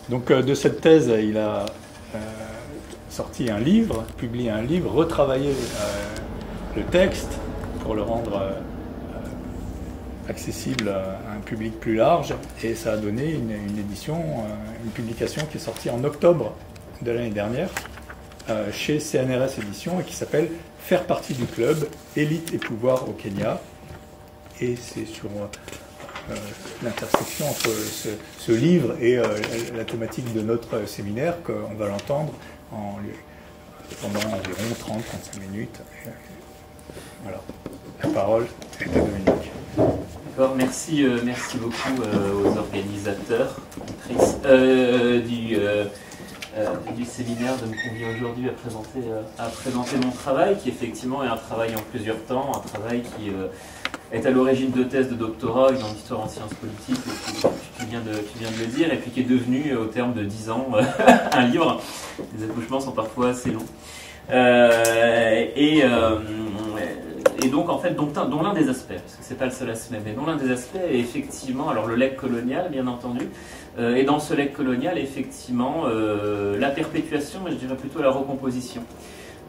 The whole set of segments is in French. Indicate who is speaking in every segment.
Speaker 1: Donc de cette thèse, il a sorti un livre, publié un livre, retravaillé le texte pour le rendre accessible à un public plus large, et ça a donné une édition, une publication qui est sortie en octobre de l'année dernière chez CNRS Éditions et qui s'appelle « Faire partie du club, élite et pouvoir au Kenya ». Et c'est sur l'intersection entre ce livre et la thématique de notre séminaire qu'on va l'entendre pendant environ 30-35 minutes. Voilà. La parole est à Dominique.
Speaker 2: D'accord, merci beaucoup aux organisateurs du séminaire de me convier aujourd'hui à présenter mon travail, qui effectivement est un travail en plusieurs temps, un travail qui est à l'origine de thèses de doctorat, une en histoire en sciences politiques, tu viens de le dire, et puis qui est devenu, au terme de 10 ans, un livre. Les accouchements sont parfois assez longs. Et donc, en fait, dont l'un des aspects, parce que c'est pas le seul aspect, mais dont l'un des aspects est effectivement, alors le legs colonial, bien entendu, et dans ce legs colonial, effectivement, la perpétuation, mais je dirais plutôt la recomposition,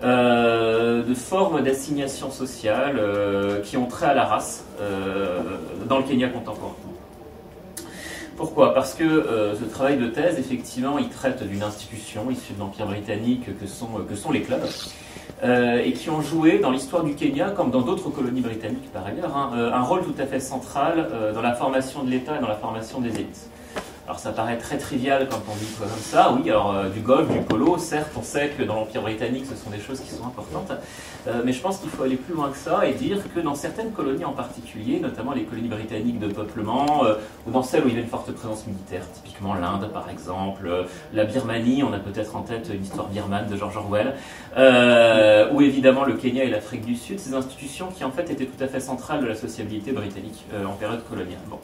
Speaker 2: de formes d'assignation sociale qui ont trait à la race dans le Kenya contemporain. Pourquoi? Parce que ce travail de thèse, effectivement, il traite d'une institution issue de l'Empire britannique que sont les clubs, et qui ont joué dans l'histoire du Kenya, comme dans d'autres colonies britanniques par ailleurs, un rôle tout à fait central dans la formation de l'État et dans la formation des élites. Alors ça paraît très trivial quand on dit comme ça, oui, alors du golf, du polo, certes on sait que dans l'Empire britannique ce sont des choses qui sont importantes, mais je pense qu'il faut aller plus loin que ça et dire que dans certaines colonies en particulier, notamment les colonies britanniques de peuplement, ou dans celles où il y avait une forte présence militaire, typiquement l'Inde par exemple, la Birmanie, on a peut-être en tête l'histoire birmane de George Orwell, ou évidemment le Kenya et l'Afrique du Sud, ces institutions qui en fait étaient tout à fait centrales de la sociabilité britannique en période coloniale. Bon.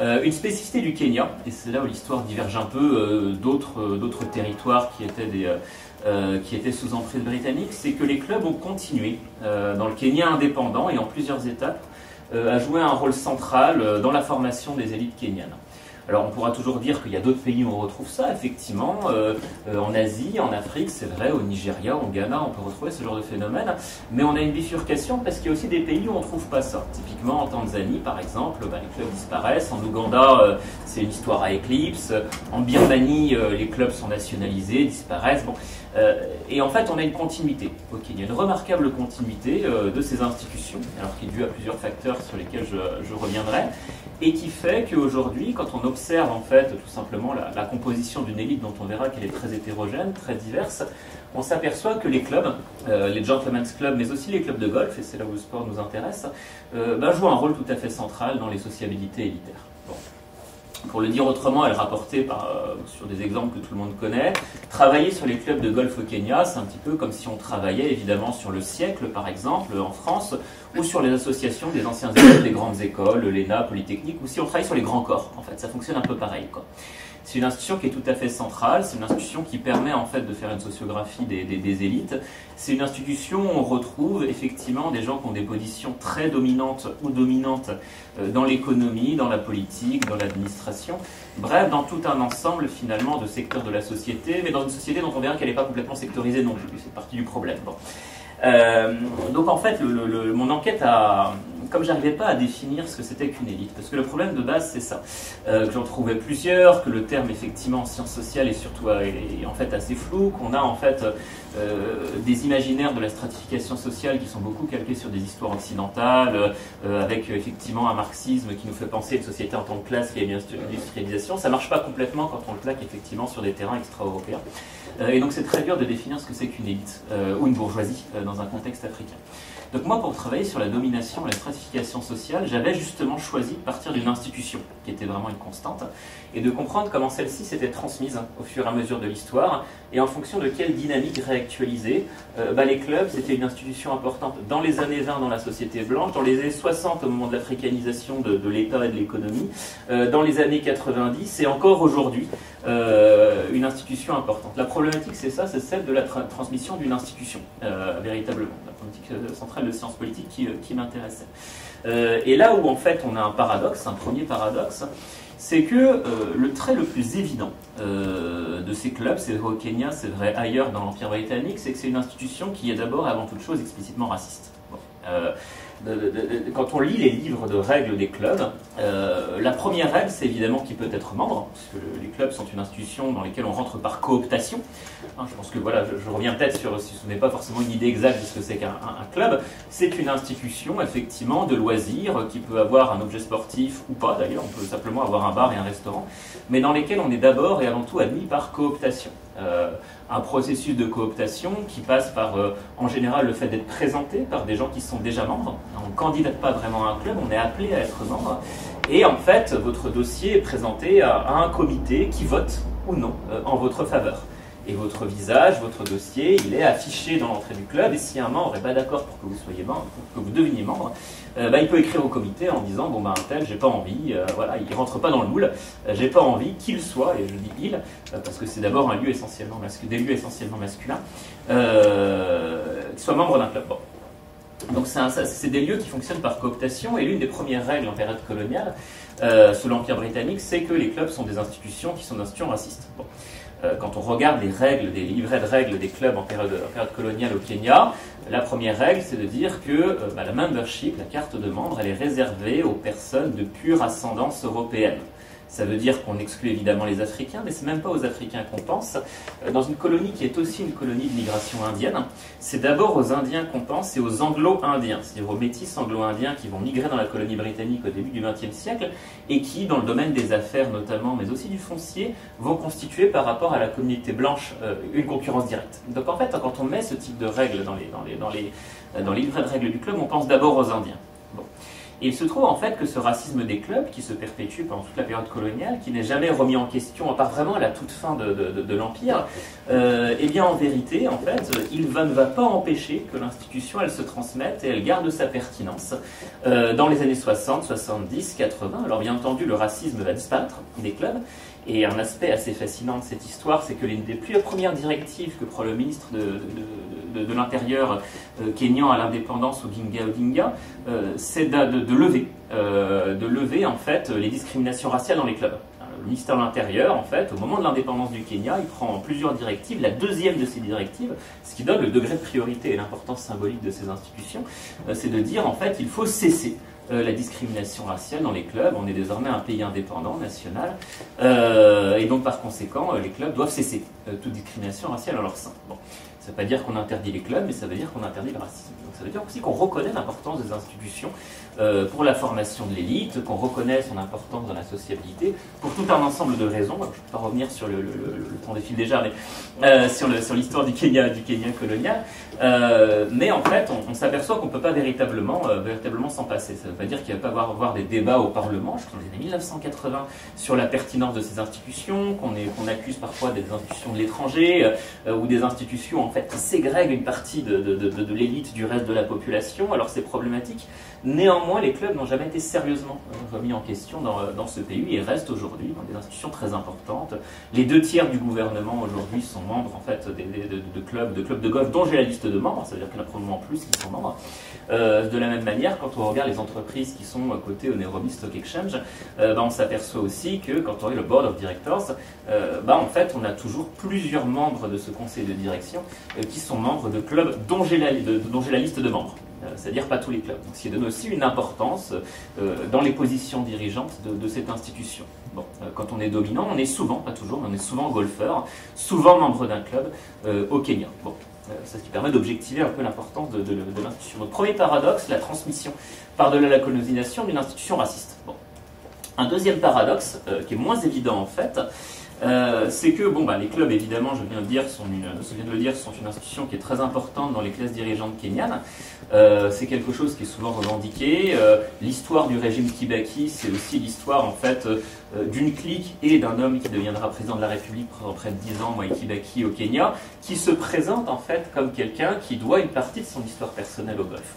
Speaker 2: Une spécificité du Kenya, et c'est là où l'histoire diverge un peu d'autres territoires qui étaient sous emprise britannique, c'est que les clubs ont continué dans le Kenya indépendant et en plusieurs étapes à jouer un rôle central dans la formation des élites kenyanes. Alors on pourra toujours dire qu'il y a d'autres pays où on retrouve ça, effectivement, en Asie, en Afrique, c'est vrai, au Nigeria, au Ghana, on peut retrouver ce genre de phénomène, mais on a une bifurcation parce qu'il y a aussi des pays où on ne trouve pas ça. Typiquement en Tanzanie, par exemple, les clubs disparaissent, en Ouganda, c'est une histoire à éclipse, en Birmanie, les clubs sont nationalisés, disparaissent, bon. Et en fait, on a une continuité au Kenya, une remarquable continuité de ces institutions, alors qui est due à plusieurs facteurs sur lesquels je reviendrai, et qui fait qu'aujourd'hui, quand on observe en fait tout simplement la composition d'une élite dont on verra qu'elle est très hétérogène, très diverse, on s'aperçoit que les clubs, les gentlemen's clubs, mais aussi les clubs de golf, et c'est là où le sport nous intéresse, jouent un rôle tout à fait central dans les sociabilités élitaires. Bon. Pour le dire autrement, elle rapportait sur des exemples que tout le monde connaît. Travailler sur les clubs de golf au Kenya, c'est un petit peu comme si on travaillait évidemment sur le siècle, par exemple, en France, ou sur les associations des anciens élèves des grandes écoles, l'ENA, Polytechnique, ou si on travaille sur les grands corps. En fait, ça fonctionne un peu pareil, quoi. C'est une institution qui est tout à fait centrale, c'est une institution qui permet en fait de faire une sociographie des élites. C'est une institution où on retrouve effectivement des gens qui ont des positions très dominantes ou dominantes dans l'économie, dans la politique, dans l'administration. Bref, dans tout un ensemble finalement de secteurs de la société, mais dans une société dont on verra qu'elle n'est pas complètement sectorisée non plus, c'est partie du problème. Bon. Donc en fait, mon enquête a, comme j'arrivais pas à définir ce que c'était qu'une élite, parce que le problème de base c'est ça, que j'en trouvais plusieurs, que le terme effectivement en sciences sociales est surtout est en fait assez flou, qu'on a en fait des imaginaires de la stratification sociale qui sont beaucoup calqués sur des histoires occidentales, avec effectivement un marxisme qui nous fait penser une société en tant que classe qui est bien industrialisation. Ça marche pas complètement quand on le plaque effectivement sur des terrains extra-européens. Et donc c'est très dur de définir ce que c'est qu'une élite, ou une bourgeoisie dans un contexte africain. Donc moi, pour travailler sur la domination et la stratification sociale, j'avais justement choisi de partir d'une institution, qui était vraiment une constante, et de comprendre comment celle-ci s'était transmise au fur et à mesure de l'histoire, et en fonction de quelle dynamique réactualisée. Les clubs, c'était une institution importante dans les années 20 dans la société blanche, dans les années 60 au moment de l'africanisation de l'État et de l'économie, dans les années 90, et encore aujourd'hui, une institution importante. La problématique, c'est ça, c'est celle de la transmission d'une institution, véritablement. La politique centrale de sciences politiques qui m'intéressait. Et là où, en fait, on a un paradoxe, un premier paradoxe, c'est que le trait le plus évident de ces clubs, c'est vrai au Kenya, c'est vrai ailleurs dans l'Empire britannique, c'est que c'est une institution qui est d'abord et avant toute chose explicitement raciste. Bon. Quand on lit les livres de règles des clubs, la première règle, c'est évidemment qui peut être membre, parce que les clubs sont une institution dans lesquelles on rentre par cooptation. Hein, je pense que voilà, je reviens peut-être sur, si ce n'est pas forcément une idée exacte de ce que c'est qu'un club, c'est une institution effectivement de loisirs qui peut avoir un objet sportif ou pas d'ailleurs, on peut simplement avoir un bar et un restaurant, mais dans lesquels on est d'abord et avant tout admis par cooptation. Un processus de cooptation qui passe par, en général, le fait d'être présenté par des gens qui sont déjà membres. On ne candidate pas vraiment à un club, on est appelé à être membre. Et en fait, votre dossier est présenté à un comité qui vote ou non en votre faveur. Et votre visage, votre dossier, il est affiché dans l'entrée du club. Et si un membre n'est pas d'accord pour que vous soyez membre, pour que vous deveniez membre, il peut écrire au comité en disant bon ben un tel, j'ai pas envie, voilà, il rentre pas dans le moule, j'ai pas envie qu'il soit, et je dis il, parce que c'est d'abord un lieu essentiellement des lieux essentiellement masculins, qu'il soit membre d'un club. Bon. Donc c'est des lieux qui fonctionnent par cooptation, et l'une des premières règles en période coloniale, sous l'Empire britannique, c'est que les clubs sont des institutions qui sont des institutions racistes. Bon. Quand on regarde les règles, des livrets de règles des clubs en période coloniale au Kenya, la première règle, c'est de dire que la membership, la carte de membre, elle est réservée aux personnes de pure ascendance européenne. Ça veut dire qu'on exclut évidemment les Africains, mais c'est même pas aux Africains qu'on pense. Dans une colonie qui est aussi une colonie de migration indienne, c'est d'abord aux Indiens qu'on pense et aux Anglo-Indiens, c'est-à-dire aux métis anglo-indiens qui vont migrer dans la colonie britannique au début du XXe siècle et qui, dans le domaine des affaires notamment, mais aussi du foncier, vont constituer par rapport à la communauté blanche une concurrence directe. Donc en fait, quand on met ce type de règles dans les livrets de règles du club, on pense d'abord aux Indiens. Bon. Et il se trouve en fait que ce racisme des clubs, qui se perpétue pendant toute la période coloniale, qui n'est jamais remis en question, à part vraiment à la toute fin de l'Empire, eh bien en vérité, en fait, il ne va pas empêcher que l'institution, elle se transmette et elle garde sa pertinence dans les années 60, 70, 80. Alors bien entendu, le racisme va disparaître des clubs. Et un aspect assez fascinant de cette histoire, c'est que l'une des premières directives que prend le ministre de l'Intérieur kényan à l'indépendance, Oginga Odinga, c'est de lever en fait les discriminations raciales dans les clubs. Le ministère de l'Intérieur, en fait, au moment de l'indépendance du Kenya, il prend plusieurs directives. La deuxième de ces directives, ce qui donne le degré de priorité et l'importance symbolique de ces institutions, c'est de dire en fait il faut cesser la discrimination raciale dans les clubs. On est désormais un pays indépendant, national, et donc par conséquent, les clubs doivent cesser toute discrimination raciale en leur sein. Bon. Ça ne veut pas dire qu'on interdit les clubs, mais ça veut dire qu'on interdit le racisme. Donc ça veut dire aussi qu'on reconnaît l'importance des institutions pour la formation de l'élite, qu'on reconnaît son importance dans la sociabilité, pour tout un ensemble de raisons. Alors, je ne vais pas revenir sur le temps défile déjà, mais sur l'histoire du Kenya colonial. Mais en fait, on s'aperçoit qu'on ne peut pas véritablement s'en passer. Ça ne veut pas dire qu'il ne va pas avoir des débats au Parlement, je crois dans les années 1980, sur la pertinence de ces institutions, qu'on accuse parfois des institutions de l'étranger, ou des institutions en fait qui ségrèguent une partie de l'élite du reste de la population. Alors c'est problématique. Néanmoins, les clubs n'ont jamais été sérieusement remis en question dans ce pays et restent aujourd'hui dans des institutions très importantes. Les 2/3 du gouvernement aujourd'hui sont membres en fait de clubs de golf dont j'ai la liste de membres, ça veut dire qu'il y en a probablement plus qui sont membres. De la même manière, quand on regarde les entreprises qui sont cotées au Nairobi Stock Exchange, on s'aperçoit aussi que quand on regarde le Board of Directors, en fait on a toujours plusieurs membres de ce conseil de direction qui sont membres de clubs dont j'ai la liste de membres. C'est-à-dire pas tous les clubs. Donc, ce qui donne aussi une importance dans les positions dirigeantes de cette institution. Bon, quand on est dominant, on est souvent, pas toujours, mais on est souvent golfeur, souvent membre d'un club au Kenya. Bon, c'est ce qui permet d'objectiver un peu l'importance de l'institution. Donc, premier paradoxe, la transmission par-delà la colonisation d'une institution raciste. Bon. Un deuxième paradoxe, qui est moins évident en fait, c'est que les clubs, évidemment, je viens de le dire, sont une institution qui est très importante dans les classes dirigeantes kenyanes. C'est quelque chose qui est souvent revendiqué. L'histoire du régime Kibaki, c'est aussi l'histoire en fait d'une clique et d'un homme qui deviendra président de la République pendant près de 10 ans, Mwai Kibaki, au Kenya, qui se présente en fait comme quelqu'un qui doit une partie de son histoire personnelle au Golfe.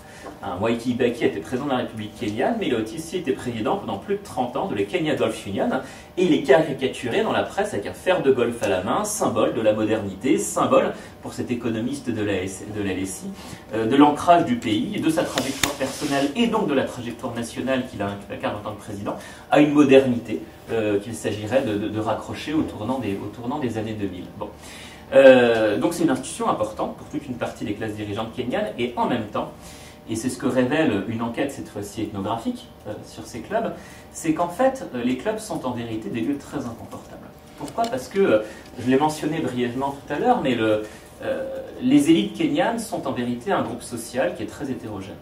Speaker 2: Mwai Kibaki était président de la République kenyane, mais il a aussi été président pendant plus de 30 ans de la Kenya Golf Union, et il est caricaturé dans la presse avec un fer de golf à la main, symbole de la modernité, symbole, pour cet économiste de la LSI, de l'ancrage du pays, de sa trajectoire personnelle et donc de la trajectoire nationale qu'il incarne en tant que président, à une modernité qu'il s'agirait de raccrocher au tournant des années 2000. Bon. Donc c'est une institution importante pour toute une partie des classes dirigeantes kenyanes, et en même temps, et c'est ce que révèle une enquête, cette fois-ci ethnographique, sur ces clubs, c'est qu'en fait, les clubs sont en vérité des lieux très inconfortables. Pourquoi? Parce que, je l'ai mentionné brièvement tout à l'heure, mais les élites kenyanes sont en vérité un groupe social qui est très hétérogène.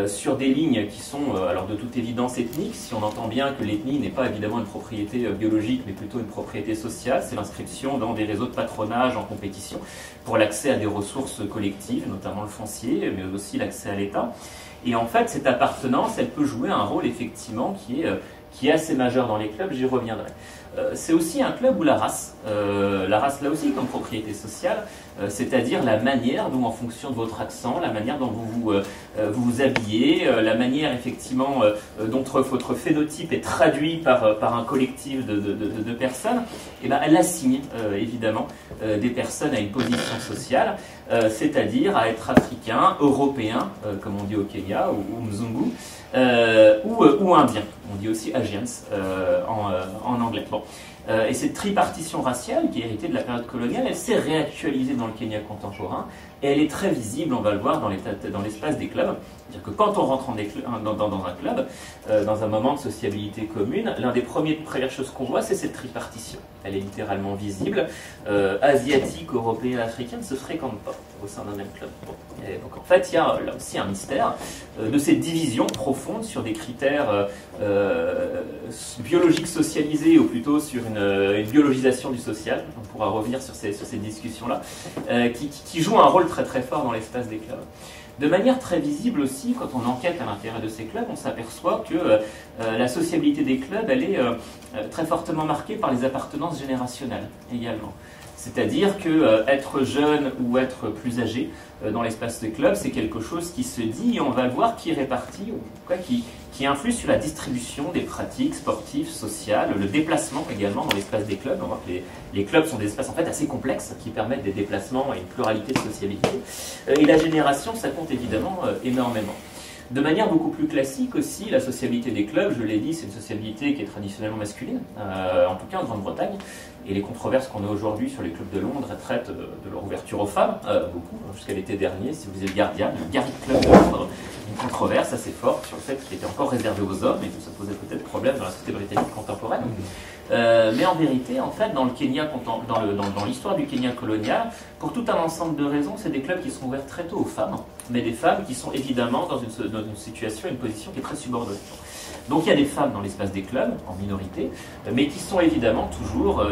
Speaker 2: Sur des lignes qui sont, alors de toute évidence, ethniques, si on entend bien que l'ethnie n'est pas évidemment une propriété biologique, mais plutôt une propriété sociale. C'est l'inscription dans des réseaux de patronage en compétition pour l'accès à des ressources collectives, notamment le foncier, mais aussi l'accès à l'État. Et en fait, cette appartenance, elle peut jouer un rôle effectivement qui est assez majeur dans les clubs, j'y reviendrai. C'est aussi un club où la race là aussi comme propriété sociale, c'est-à-dire la manière dont, en fonction de votre accent, la manière dont vous vous habillez, la manière effectivement dont votre phénotype est traduit par un collectif de personnes, et ben, elle assigne évidemment des personnes à une position sociale, c'est-à-dire à être africain, européen, comme on dit au Kenya, ou mzungu, ou indien. On dit aussi Asians en anglais. Bon. Et cette tripartition raciale, qui est héritée de la période coloniale, elle s'est réactualisée dans le Kenya contemporain, et elle est très visible, on va le voir, dans l'espace des clubs. C'est-à-dire que quand on rentre dans un club, dans un moment de sociabilité commune, l'une des premières choses qu'on voit, c'est cette tripartition. Elle est littéralement visible. Asiatiques, européens, africains ne se fréquentent pas au sein d'un même club. Bon. Et donc en fait, il y a là aussi un mystère de cette division profonde sur des critères biologiques socialisés, ou plutôt sur une biologisation du social. On pourra revenir sur ces discussions-là, qui jouent un rôle très très fort dans l'espace des clubs. De manière très visible aussi, quand on enquête à l'intérieur de ces clubs, on s'aperçoit que la sociabilité des clubs, elle est très fortement marquée par les appartenances générationnelles également. C'est-à-dire que être jeune ou être plus âgé dans l'espace des clubs, c'est quelque chose qui se dit, et on va le voir, qui est réparti, ou quoi, qui influe sur la distribution des pratiques sportives, sociales, le déplacement également dans l'espace des clubs. On voit que les clubs sont des espaces en fait assez complexes qui permettent des déplacements et une pluralité de sociabilité. Et la génération, ça compte évidemment énormément. De manière beaucoup plus classique aussi, la sociabilité des clubs, je l'ai dit, c'est une sociabilité qui est traditionnellement masculine, en tout cas en Grande-Bretagne. Et les controverses qu'on a aujourd'hui sur les clubs de Londres traitent de leur ouverture aux femmes, beaucoup, jusqu'à l'été dernier, si vous êtes Guardian, le Garrick Club de Londres, une controverse assez forte sur le fait qu'il était encore réservé aux hommes et que ça posait peut-être problème dans la société britannique contemporaine. Mais en vérité, en fait, dans le Kenya, dans l'histoire du Kenya colonial, pour tout un ensemble de raisons, c'est des clubs qui sont ouverts très tôt aux femmes, mais des femmes qui sont évidemment dans une situation, une position qui est très subordonnée. Donc il y a des femmes dans l'espace des clubs, en minorité, mais qui sont évidemment toujours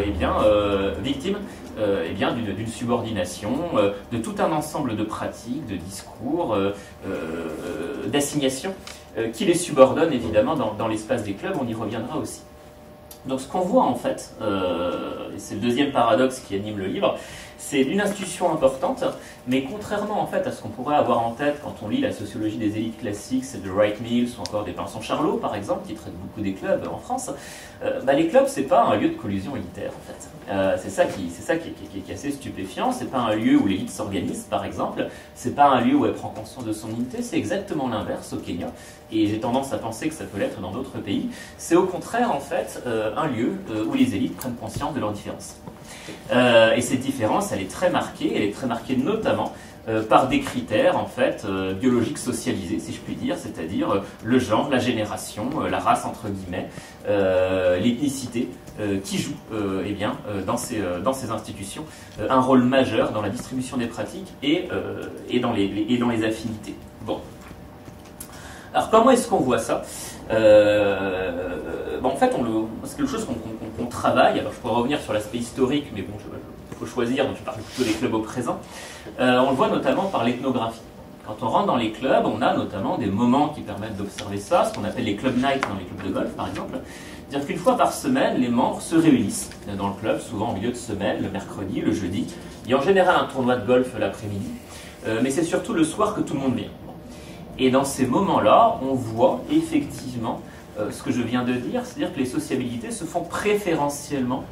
Speaker 2: victimes d'une subordination, de tout un ensemble de pratiques, de discours, d'assignations, qui les subordonnent évidemment dans l'espace des clubs. On y reviendra aussi. Donc ce qu'on voit en fait, et c'est le deuxième paradoxe qui anime le livre, c'est une institution importante, mais contrairement en fait à ce qu'on pourrait avoir en tête quand on lit la sociologie des élites classiques, c'est de Wright Mills ou encore des Pinson Charlot par exemple, qui traitent beaucoup des clubs en France, les clubs c'est pas un lieu de collusion élitaire en fait. C'est ça qui est assez stupéfiant, c'est pas un lieu où l'élite s'organise par exemple, c'est pas un lieu où elle prend conscience de son unité, c'est exactement l'inverse au Kenya, et j'ai tendance à penser que ça peut l'être dans d'autres pays, c'est au contraire en fait un lieu où les élites prennent conscience de leurs différences. Et cette différence, elle est très marquée notamment par des critères en fait biologiques socialisés, si je puis dire, c'est-à-dire le genre, la génération, la race entre guillemets, l'ethnicité, qui joue dans ces institutions un rôle majeur dans la distribution des pratiques et dans les affinités. Bon. Alors comment est-ce qu'on voit ça? En fait, c'est quelque chose qu'on travaille. Alors je pourrais revenir sur l'aspect historique, mais bon, il faut choisir, donc je parle plutôt des clubs au présent. On le voit notamment par l'ethnographie. Quand on rentre dans les clubs, on a notamment des moments qui permettent d'observer ça, ce qu'on appelle les club nights dans les clubs de golf par exemple. C'est-à-dire qu'une fois par semaine, les membres se réunissent dans le club, souvent en milieu de semaine, le mercredi, le jeudi. Il y a en général un tournoi de golf l'après-midi, mais c'est surtout le soir que tout le monde vient. Et dans ces moments-là, on voit effectivement ce que je viens de dire, c'est-à-dire que les sociabilités se font préférentiellement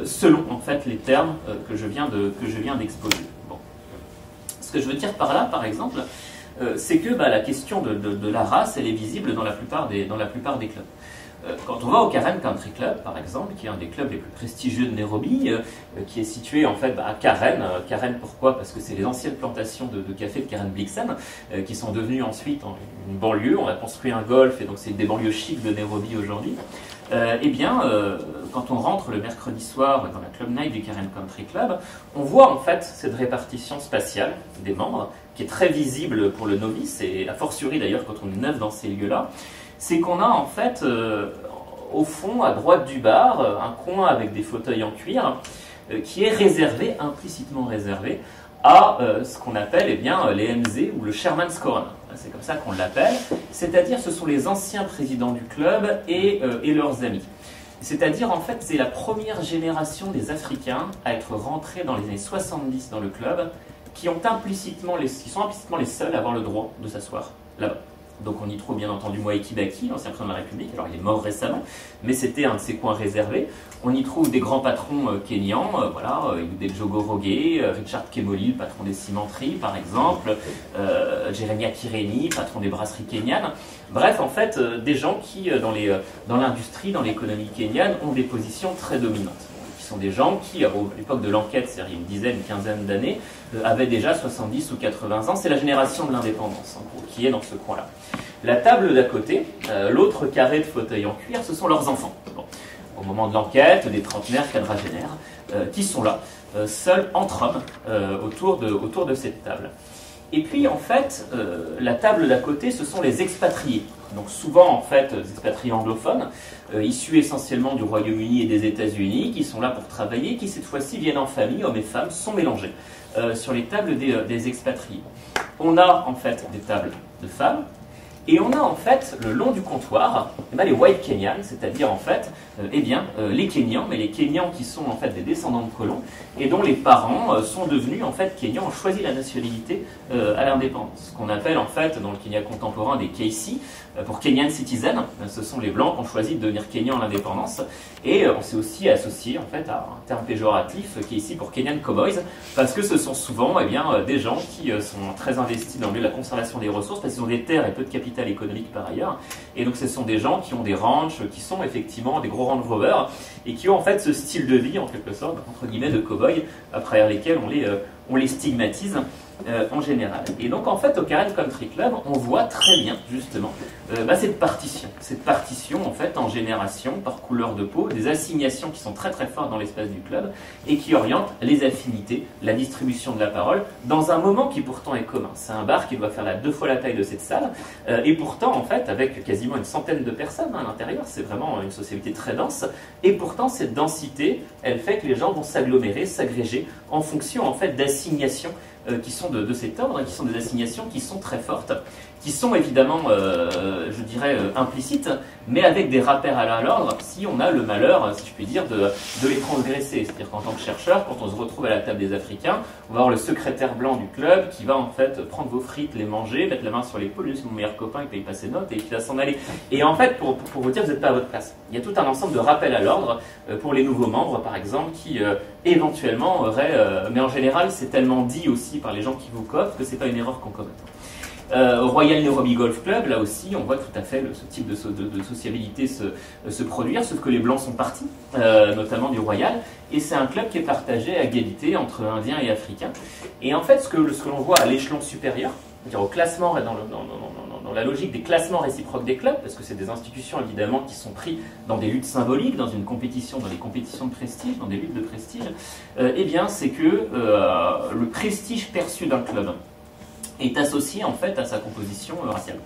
Speaker 2: selon en fait les termes que je viens d'exposer. Bon. Ce que je veux dire par là, par exemple, c'est que la question de la race, elle est visible dans la plupart des clubs. Quand on va au Karen Country Club, par exemple, qui est un des clubs les plus prestigieux de Nairobi, qui est situé en fait à Karen. Karen, pourquoi? Parce que c'est les anciennes plantations de café de Karen Blixen, qui sont devenues ensuite une banlieue. On a construit un golf, et donc c'est des banlieues chics de Nairobi aujourd'hui. Quand on rentre le mercredi soir dans la Club Night du Karen Country Club, on voit en fait cette répartition spatiale des membres, qui est très visible pour le novice, et a fortiori d'ailleurs quand on est neuf dans ces lieux-là. C'est qu'on a en fait, au fond, à droite du bar, un coin avec des fauteuils en cuir, qui est réservé, implicitement réservé, à ce qu'on appelle les MZ ou le Chairman's Corner. C'est comme ça qu'on l'appelle. C'est-à-dire ce sont les anciens présidents du club et leurs amis. C'est-à-dire en fait c'est la première génération des Africains à être rentrés dans les années 70 dans le club, qui sont implicitement les seuls à avoir le droit de s'asseoir là-bas. Donc on y trouve bien entendu Mwai Kibaki, l'ancien président de la République, alors il est mort récemment, mais c'était un de ses coins réservés. On y trouve des grands patrons kenyans, des Jogo Roge, Richard Kemoli, le patron des cimenteries par exemple, Jeremia Kireni, patron des brasseries kenyanes. Bref, en fait, des gens qui, dans l'industrie, dans l'économie kenyane, ont des positions très dominantes. Qui sont des gens qui, à l'époque de l'enquête, c'est-à-dire une dizaine, une quinzaine d'années, avaient déjà 70 ou 80 ans. C'est la génération de l'indépendance, en gros, qui est dans ce coin-là. La table d'à côté, l'autre carré de fauteuils en cuir, ce sont leurs enfants. Bon. Au moment de l'enquête, des trentenaires, quadragénaires, qui sont là, seuls entre hommes, autour de cette table. Et puis, en fait, la table d'à côté, ce sont les expatriés. Donc souvent, en fait, des expatriés anglophones, issus essentiellement du Royaume-Uni et des États-Unis, qui sont là pour travailler, qui cette fois-ci viennent en famille, hommes et femmes, sont mélangés sur les tables des expatriés. On a en fait des tables de femmes, et on a en fait, le long du comptoir, les white Kenyans, c'est-à-dire en fait, les Kenyans, mais les Kenyans qui sont en fait des descendants de colons, et dont les parents sont devenus en fait Kenyans, ont choisi la nationalité à l'indépendance. Ce qu'on appelle en fait, dans le Kenya contemporain, des KC, pour Kenyan Citizen, ce sont les Blancs qui ont choisi de devenir Kenyans à l'indépendance, et on s'est aussi associé en fait à un terme péjoratif qui est ici pour Kenyan Cowboys, parce que ce sont souvent des gens qui sont très investis dans la conservation des ressources, parce qu'ils ont des terres et peu de capital économique par ailleurs, et donc ce sont des gens qui ont des ranchs, qui sont effectivement des gros Range Rover, et qui ont en fait ce style de vie, en quelque sorte, entre guillemets, de cow-boy, à travers lesquels on les stigmatise en général. Et donc en fait au Karen Country Club, on voit très bien justement cette partition en fait en génération, par couleur de peau, des assignations qui sont très très fortes dans l'espace du club et qui orientent les affinités, la distribution de la parole dans un moment qui pourtant est commun. C'est un bar qui doit faire 2 fois la taille de cette salle et pourtant en fait avec quasiment une centaine de personnes à l'intérieur, c'est vraiment une société très dense, et pourtant cette densité elle fait que les gens vont s'agglomérer, s'agréger en fonction en fait d'assignations qui sont de cet ordre, et qui sont des assignations qui sont très fortes, qui sont évidemment, je dirais, implicites, mais avec des rappels à l'ordre si on a le malheur, si je puis dire, de les transgresser. C'est-à-dire qu'en tant que chercheur, quand on se retrouve à la table des Africains, on va avoir le secrétaire blanc du club qui va en fait prendre vos frites, les manger, mettre la main sur l'épaule, c'est mon meilleur copain, il paye pas ses notes et qui va s'en aller. Et en fait, pour vous dire, vous n'êtes pas à votre place. Il y a tout un ensemble de rappels à l'ordre pour les nouveaux membres, par exemple, qui éventuellement auraient... mais en général, c'est tellement dit aussi par les gens qui vous cooptent que c'est pas une erreur qu'on commet. Au Royal Nairobi Golf Club, là aussi, on voit tout à fait ce type de sociabilité se produire, sauf que les Blancs sont partis, notamment du Royal, et c'est un club qui est partagé à égalité entre Indiens et Africains. Et en fait, ce que l'on voit à l'échelon supérieur, c'est-à-dire au classement, dans la logique des classements réciproques des clubs, parce que c'est des institutions évidemment qui sont prises dans des luttes symboliques, dans une compétition, dans des compétitions de prestige, dans des luttes de prestige, c'est que le prestige perçu d'un club est associé en fait à sa composition raciale.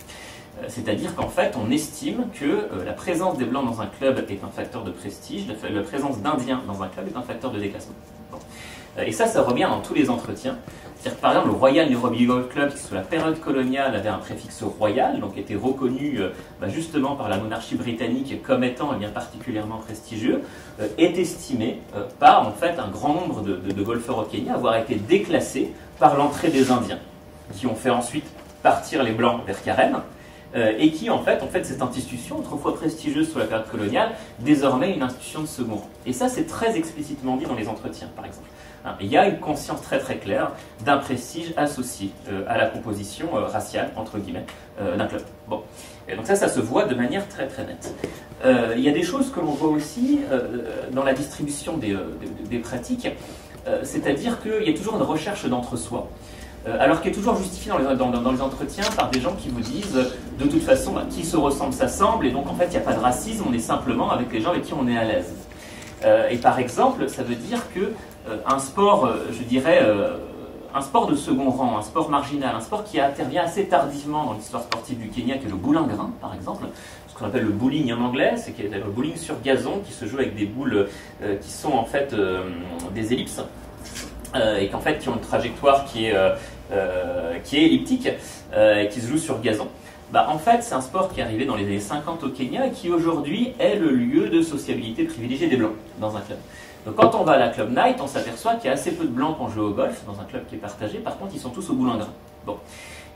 Speaker 2: C'est-à-dire qu'en fait, on estime que la présence des Blancs dans un club est un facteur de prestige, la présence d'Indiens dans un club est un facteur de déclassement. Bon. Et ça revient dans tous les entretiens. C'est-à-dire que par exemple, le Royal Nairobi Golf Club, qui sous la période coloniale avait un préfixe royal, donc était reconnu justement par la monarchie britannique comme étant particulièrement prestigieux, est estimé par en fait un grand nombre de golfeurs au Kenya avoir été déclassé par l'entrée des Indiens, qui ont fait ensuite partir les Blancs vers Karen, et qui en fait ont fait de cette institution, autrefois prestigieuse sous la période coloniale, désormais une institution de second rang. Et ça, c'est très explicitement dit dans les entretiens, par exemple. Il y a une conscience très très claire d'un prestige associé à la composition raciale, entre guillemets, d'un club. Bon. Et donc ça se voit de manière très très nette. Il y a des choses que l'on voit aussi dans la distribution des pratiques, c'est-à-dire qu'il y a toujours une recherche d'entre-soi, alors qui est toujours justifiée dans les entretiens par des gens qui vous disent de toute façon, qui se ressemble s'assemble, et donc en fait il n'y a pas de racisme, on est simplement avec les gens avec qui on est à l'aise. Et par exemple, ça veut dire que un sport, je dirais, un sport de second rang, un sport marginal, un sport qui intervient assez tardivement dans l'histoire sportive du Kenya, qui est le boulingrin, par exemple, ce qu'on appelle le bowling en anglais, c'est le bowling sur gazon qui se joue avec des boules qui sont en fait des ellipses et qu'en fait qui ont une trajectoire qui est elliptique et qui se joue sur gazon. En fait, c'est un sport qui est arrivé dans les années 50 au Kenya et qui aujourd'hui est le lieu de sociabilité privilégié des Blancs dans un club. Donc quand on va à la Club Night, on s'aperçoit qu'il y a assez peu de Blancs qui ont joué au golf dans un club qui est partagé. Par contre, ils sont tous au boulingrin. Bon.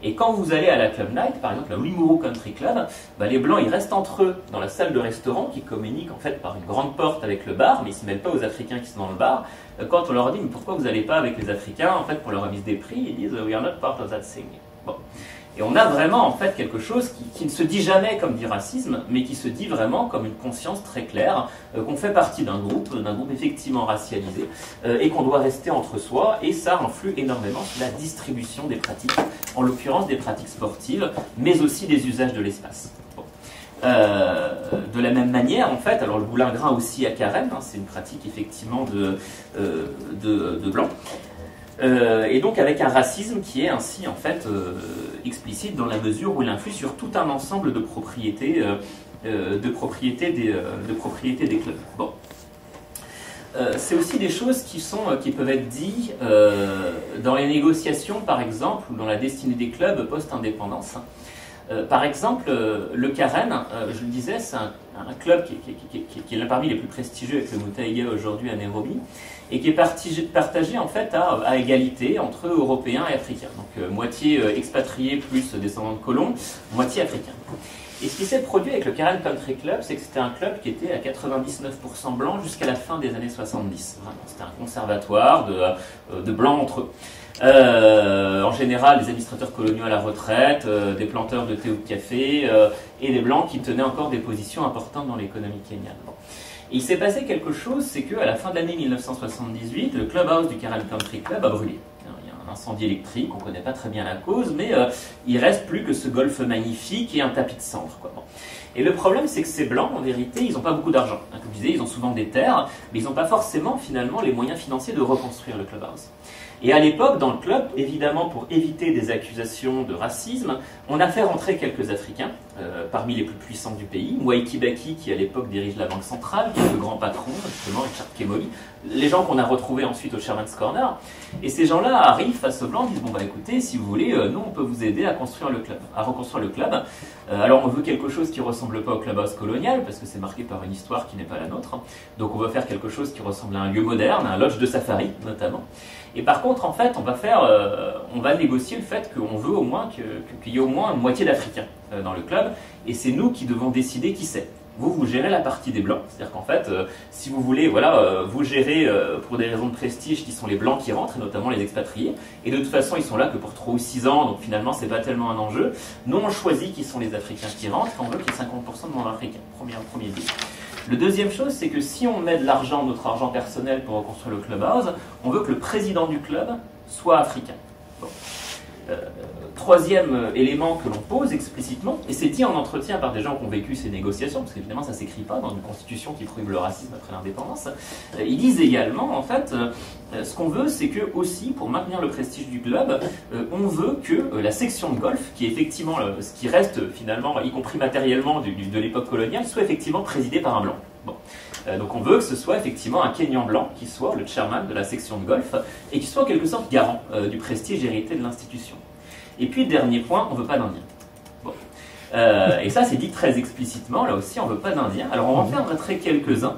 Speaker 2: Et quand vous allez à la Club Night, par exemple la Limuru Country Club, les Blancs ils restent entre eux dans la salle de restaurant qui communique en fait par une grande porte avec le bar, mais ils ne se mêlent pas aux Africains qui sont dans le bar. Quand on leur dit mais pourquoi vous n'allez pas avec les Africains, en fait pour leur remise des prix, ils disent we are not part of that thing. Bon. Et on a vraiment en fait quelque chose qui ne se dit jamais comme du racisme, mais qui se dit vraiment comme une conscience très claire qu'on fait partie d'un groupe effectivement racialisé et qu'on doit rester entre soi, et ça influe énormément sur la distribution des pratiques, en l'occurrence des pratiques sportives, mais aussi des usages de l'espace. Bon. De la même manière, en fait, alors le boulingrin aussi à Karen, c'est une pratique effectivement de blanc. Et donc avec un racisme qui est ainsi en fait explicite dans la mesure où il influe sur tout un ensemble de propriétés des clubs. Bon. C'est aussi des choses qui peuvent être dites dans les négociations par exemple ou dans la destinée des clubs post-indépendance. Par exemple, le Karen, je le disais, c'est un club qui est l'un parmi les plus prestigieux avec le Muthaiga aujourd'hui à Nairobi, et qui est partagé en fait à égalité entre Européens et Africains. Donc moitié expatriés plus descendants de colons, moitié africains. Et ce qui s'est produit avec le Karen Country Club, c'est que c'était un club qui était à 99% blanc jusqu'à la fin des années 70. Vraiment, c'était un conservatoire de blancs entre eux. En général, des administrateurs coloniaux à la retraite, des planteurs de thé ou de café, et des blancs qui tenaient encore des positions importantes dans l'économie kenyane. Bon. Et il s'est passé quelque chose, c'est qu'à la fin de l'année 1978, le clubhouse du Karen Country Club a brûlé. Il y a un incendie électrique, on ne connaît pas très bien la cause, mais il ne reste plus que ce golfe magnifique et un tapis de cendres, quoi. Bon. Et le problème, c'est que ces blancs, en vérité, ils n'ont pas beaucoup d'argent. Comme je disais, ils ont souvent des terres, mais ils n'ont pas forcément, finalement, les moyens financiers de reconstruire le clubhouse. Et à l'époque, dans le club, évidemment, pour éviter des accusations de racisme, on a fait rentrer quelques Africains, parmi les plus puissants du pays. Mwai Kibaki, qui à l'époque dirige la Banque Centrale, qui est le grand patron, justement, Richard Kemoli, les gens qu'on a retrouvés ensuite au Chairman's Corner. Et ces gens-là arrivent face aux blancs, disent, bon bah écoutez, si vous voulez, nous on peut vous aider à construire le club, à reconstruire le club. Alors on veut quelque chose qui ne ressemble pas au clubhouse colonial, parce que c'est marqué par une histoire qui n'est pas la nôtre. Donc on va faire quelque chose qui ressemble à un lieu moderne, un lodge de safari notamment. Et par contre, en fait, on va négocier le fait qu'on veut au moins qu'il y ait au moins une moitié d'Africains dans le club, et c'est nous qui devons décider qui c'est. Vous gérez la partie des blancs, c'est-à-dire qu'en fait, si vous voulez, vous gérez pour des raisons de prestige qui sont les blancs qui rentrent, et notamment les expatriés, et de toute façon, ils sont là que pour 3 ou 6 ans, donc finalement, c'est pas tellement un enjeu. Nous, on choisit qui sont les Africains qui rentrent, et on veut qu'il y ait 50% de membres africains. Premier deal. Le deuxième chose, c'est que si on met de l'argent, notre argent personnel pour reconstruire le clubhouse, on veut que le président du club soit africain. Bon. Troisième élément que l'on pose explicitement, et c'est dit en entretien par des gens qui ont vécu ces négociations, parce qu'évidemment ça ne s'écrit pas dans une constitution qui prohibe le racisme après l'indépendance, ils disent également, en fait, ce qu'on veut, c'est que aussi, pour maintenir le prestige du club, on veut que la section de golf, qui est effectivement ce qui reste finalement, y compris matériellement de l'époque coloniale, soit effectivement présidée par un blanc. Bon. Donc on veut que ce soit effectivement un Kenyan blanc qui soit le chairman de la section de golf et qui soit en quelque sorte garant du prestige hérité de l'institution. Et puis dernier point, on ne veut pas d'Indiens. Bon. Et ça c'est dit très explicitement, là aussi on ne veut pas d'Indiens. Alors on va en faire rentrer quelques-uns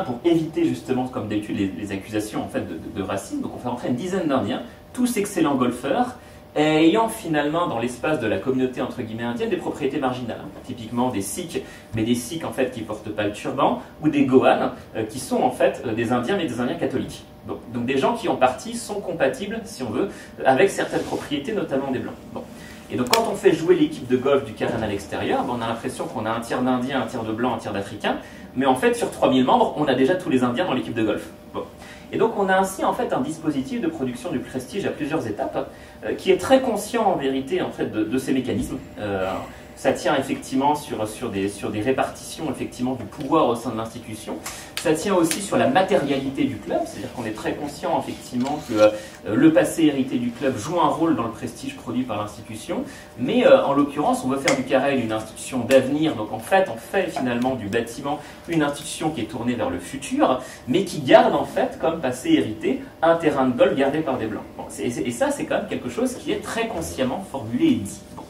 Speaker 2: pour éviter justement comme d'habitude les accusations en fait de racisme. Donc on fait rentrer une dizaine d'Indiens, tous excellents golfeurs, ayant finalement dans l'espace de la communauté entre guillemets indienne des propriétés marginales, typiquement des Sikhs, mais des Sikhs en fait qui ne portent pas le turban, ou des Goans qui sont en fait des Indiens mais des Indiens catholiques. Bon. Donc des gens qui en partie sont compatibles, si on veut, avec certaines propriétés, notamment des Blancs. Bon. Et donc quand on fait jouer l'équipe de golf du Karen à l'extérieur, on a l'impression qu'on a un tiers d'Indiens, un tiers de Blancs, un tiers d'Africains, mais en fait sur 3000 membres, on a déjà tous les Indiens dans l'équipe de golf. Bon. Et donc on a ainsi en fait un dispositif de production du prestige à plusieurs étapes, qui est très conscient en vérité en fait de ces mécanismes. Ça tient effectivement sur des répartitions effectivement du pouvoir au sein de l'institution. Ça tient aussi sur la matérialité du club, c'est-à-dire qu'on est très conscient effectivement que le passé hérité du club joue un rôle dans le prestige produit par l'institution, mais en l'occurrence on veut faire du Carrel une institution d'avenir, donc en fait on fait finalement du bâtiment une institution qui est tournée vers le futur, mais qui garde en fait comme passé hérité un terrain de golf gardé par des Blancs. Bon, et ça c'est quand même quelque chose qui est très consciemment formulé et dit. Bon.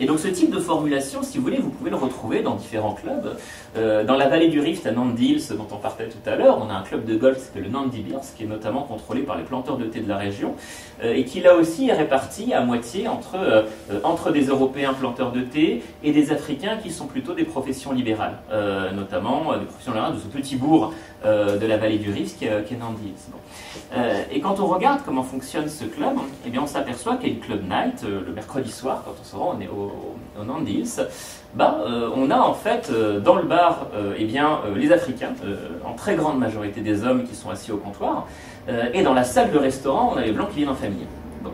Speaker 2: Et donc ce type de formulation, si vous voulez, vous pouvez le retrouver dans différents clubs. Dans la vallée du Rift à Nandi Hills, dont on parlait tout à l'heure, on a un club de golf qui s'appelle le Nandi Bears, qui est notamment contrôlé par les planteurs de thé de la région, et qui là aussi est réparti à moitié entre des Européens planteurs de thé et des Africains qui sont plutôt des professions libérales, notamment des professions libérales de ce petit bourg de la vallée du Rift qui est Nandi Hills. Bon. Et quand on regarde comment fonctionne ce club, eh bien on s'aperçoit qu'il y a une club night le mercredi soir, quand on se rend au Nandi Hills. On a en fait dans le bar les Africains, en très grande majorité des hommes qui sont assis au comptoir, et dans la salle de restaurant, on a les Blancs qui viennent en famille. Bon.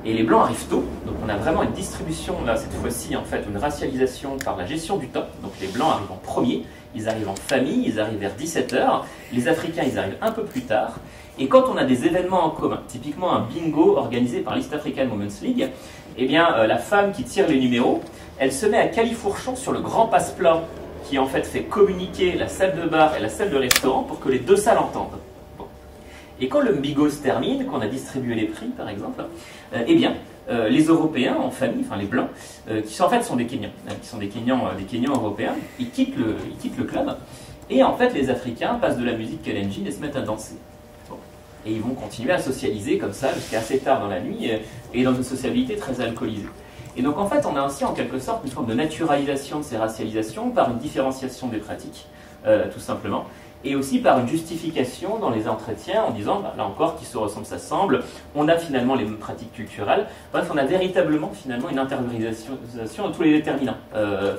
Speaker 2: Et les Blancs arrivent tôt, donc on a vraiment une distribution, là cette fois-ci, en fait, une racialisation par la gestion du temps. Donc les Blancs arrivent en premier, ils arrivent en famille, ils arrivent vers 17h, les Africains ils arrivent un peu plus tard, et quand on a des événements en commun, typiquement un bingo organisé par l'East African Women's League, eh bien la femme qui tire les numéros, elle se met à califourchon sur le grand passe-plat qui en fait fait communiquer la salle de bar et la salle de restaurant pour que les deux salles entendent. Bon. Et quand le bingo se termine, qu'on a distribué les prix par exemple, les Européens en famille, enfin les Blancs, qui en fait sont des Kenyans, qui sont des Kenyans européens, ils quittent le club, et en fait les Africains passent de la musique Kalenjin et se mettent à danser. Bon. Et ils vont continuer à socialiser comme ça jusqu'à assez tard dans la nuit, et dans une sociabilité très alcoolisée. Et donc en fait, on a ainsi en quelque sorte une forme de naturalisation de ces racialisations par une différenciation des pratiques, tout simplement, et aussi par une justification dans les entretiens en disant, là encore, qui se ressemble, s'assemble, on a finalement les mêmes pratiques culturelles. Bref, on a véritablement finalement une intériorisation de tous les déterminants,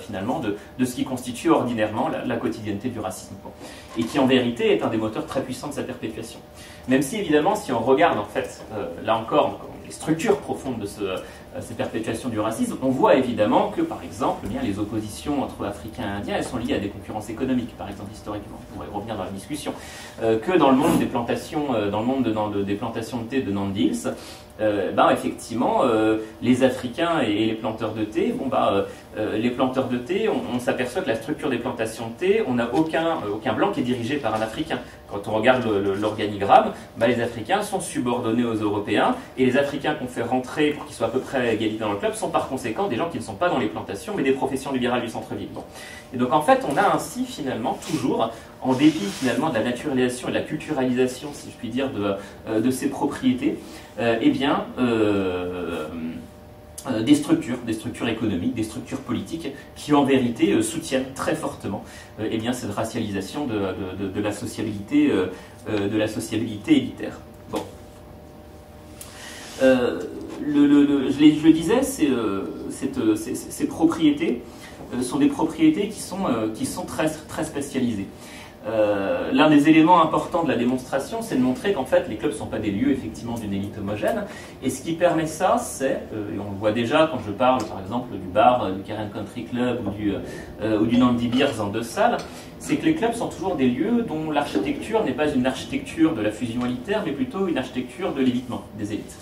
Speaker 2: finalement, de ce qui constitue ordinairement la quotidienneté du racisme. Bon. Et qui en vérité est un des moteurs très puissants de sa perpétuation. Même si évidemment, si on regarde en fait, là encore, les structures profondes de ces perpétuations du racisme, on voit évidemment que, par exemple, bien, les oppositions entre Africains et Indiens, elles sont liées à des concurrences économiques, par exemple, historiquement. On pourrait revenir dans la discussion. Que dans le monde des plantations, des plantations de thé de Nandi Hills, effectivement, les Africains et les planteurs de thé, les planteurs de thé, on s'aperçoit que la structure des plantations de thé, on n'a aucun blanc qui est dirigé par un Africain. Quand on regarde l'organigramme, les Africains sont subordonnés aux Européens, et les Africains qu'on fait rentrer pour qu'ils soient à peu près à égalité dans le club sont par conséquent des gens qui ne sont pas dans les plantations, mais des professions libérales du centre-ville. Bon. Et donc en fait, on a ainsi finalement toujours, en dépit finalement de la naturalisation et de la culturalisation, si je puis dire, de ces propriétés, des structures économiques, des structures politiques qui en vérité soutiennent très fortement cette racialisation de la sociabilité élitaire. Bon. Je le disais, ces propriétés sont des propriétés qui sont très, très spécialisées. L'un des éléments importants de la démonstration, c'est de montrer qu'en fait les clubs ne sont pas des lieux effectivement d'une élite homogène, et ce qui permet ça, c'est, et on le voit déjà quand je parle par exemple du bar du Karen Country Club ou du Nandi Bears en deux salles, c'est que les clubs sont toujours des lieux dont l'architecture n'est pas une architecture de la fusion élitaire, mais plutôt une architecture de l'évitement des élites.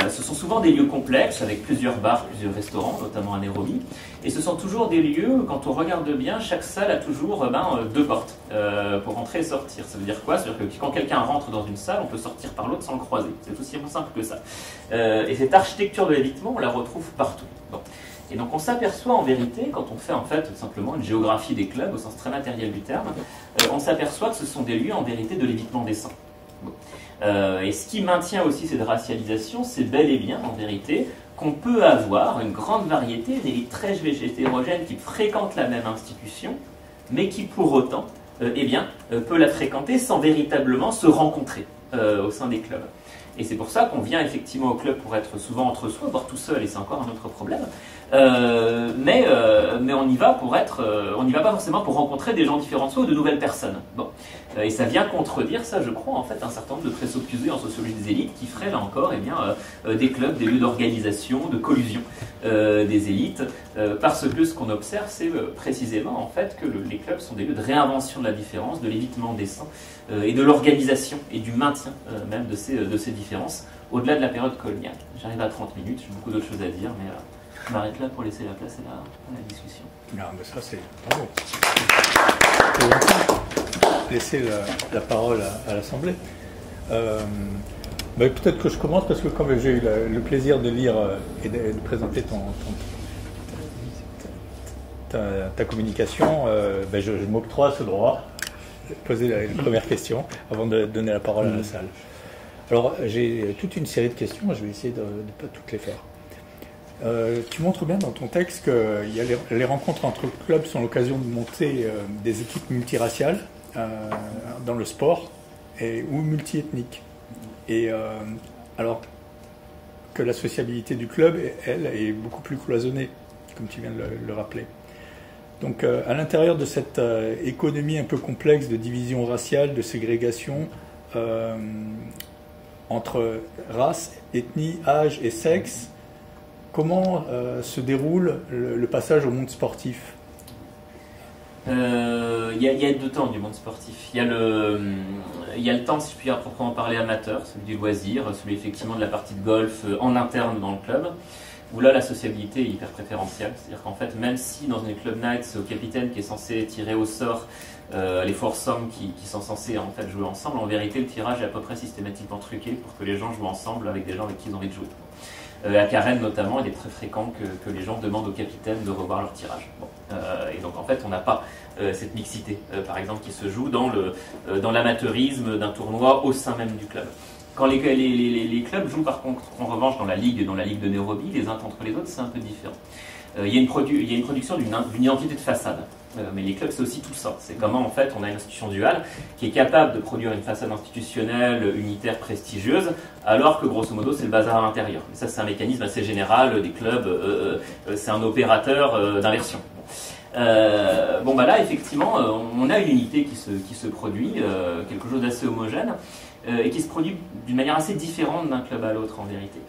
Speaker 2: Ce sont souvent des lieux complexes avec plusieurs bars, plusieurs restaurants, notamment à Nairobi. Et ce sont toujours des lieux, quand on regarde bien, chaque salle a toujours deux portes pour entrer et sortir. Ça veut dire quoi? C'est-à-dire que quand quelqu'un rentre dans une salle, on peut sortir par l'autre sans le croiser. C'est aussi simple que ça. Et cette architecture de l'évitement, on la retrouve partout. Bon. Et donc on s'aperçoit en vérité, quand on fait en fait tout simplement une géographie des clubs au sens très matériel du terme, on s'aperçoit que ce sont des lieux en vérité de l'évitement des saints. Bon. Et ce qui maintient aussi cette racialisation, c'est bel et bien, en vérité, qu'on peut avoir une grande variété d'élites très hétérogènes qui fréquentent la même institution, mais qui pour autant peut la fréquenter sans véritablement se rencontrer au sein des clubs. Et c'est pour ça qu'on vient effectivement au club pour être souvent entre soi, voire tout seul, et c'est encore un autre problème. Mais on y va pour être, on n'y va pas forcément pour rencontrer des gens différents de soi ou de nouvelles personnes. Bon. Et ça vient contredire, ça je crois, en fait, un certain nombre de présupposés en sociologie des élites qui feraient là encore des clubs, des lieux d'organisation, de collusion des élites, parce que ce qu'on observe, c'est précisément en fait que les clubs sont des lieux de réinvention de la différence, de l'évitement des saints, et de l'organisation et du maintien même de ces différences, au-delà de la période coloniale. J'arrive à 30 minutes, j'ai beaucoup d'autres choses à dire, mais je m'arrête là pour laisser la place à la discussion.
Speaker 1: Non, mais ça c'est... Bravo. Laisser la parole à l'Assemblée. Peut-être que je commence parce que comme j'ai eu le plaisir de lire et de présenter ta communication, je m'octroie ce droit de poser la première question avant de donner la parole à la salle. Alors j'ai toute une série de questions, je vais essayer de ne pas toutes les faire. Tu montres bien dans ton texte que les rencontres entre clubs sont l'occasion de monter des équipes multiraciales dans le sport ou multiethniques. Et alors que la sociabilité du club, elle, est beaucoup plus cloisonnée, comme tu viens de le rappeler. Donc à l'intérieur de cette économie un peu complexe de division raciale, de ségrégation entre race, ethnie, âge et sexe, comment se déroule le passage au monde sportif?
Speaker 2: Il y a deux temps du monde sportif. Il y a le temps, si je puis dire, proprement parler, amateur, celui du loisir, celui effectivement de la partie de golf en interne dans le club, où là la sociabilité est hyper préférentielle. C'est-à-dire qu'en fait, même si dans une club night, c'est au capitaine qui est censé tirer au sort les foursomes qui sont censés en fait jouer ensemble, en vérité le tirage est à peu près systématiquement truqué pour que les gens jouent ensemble avec des gens avec qui ils ont envie de jouer. À Carène notamment, il est très fréquent que les gens demandent au capitaine de revoir leur tirage. Bon. Et donc en fait, on n'a pas cette mixité, par exemple, qui se joue dans l'amateurisme d'un tournoi au sein même du club. Quand les clubs jouent par contre, en revanche, dans la ligue de Nairobi, les uns contre les autres, c'est un peu différent. Il y a une production d'une identité de façade. Mais les clubs, c'est aussi tout ça. C'est comment, en fait, on a une institution duale qui est capable de produire une façade institutionnelle, unitaire, prestigieuse, alors que, grosso modo, c'est le bazar à l'intérieur. Et ça, c'est un mécanisme assez général des clubs. C'est un opérateur d'inversion. Là, effectivement, on a une unité qui se produit, quelque chose d'assez homogène, et qui se produit d'une manière assez différente d'un club à l'autre, en vérité,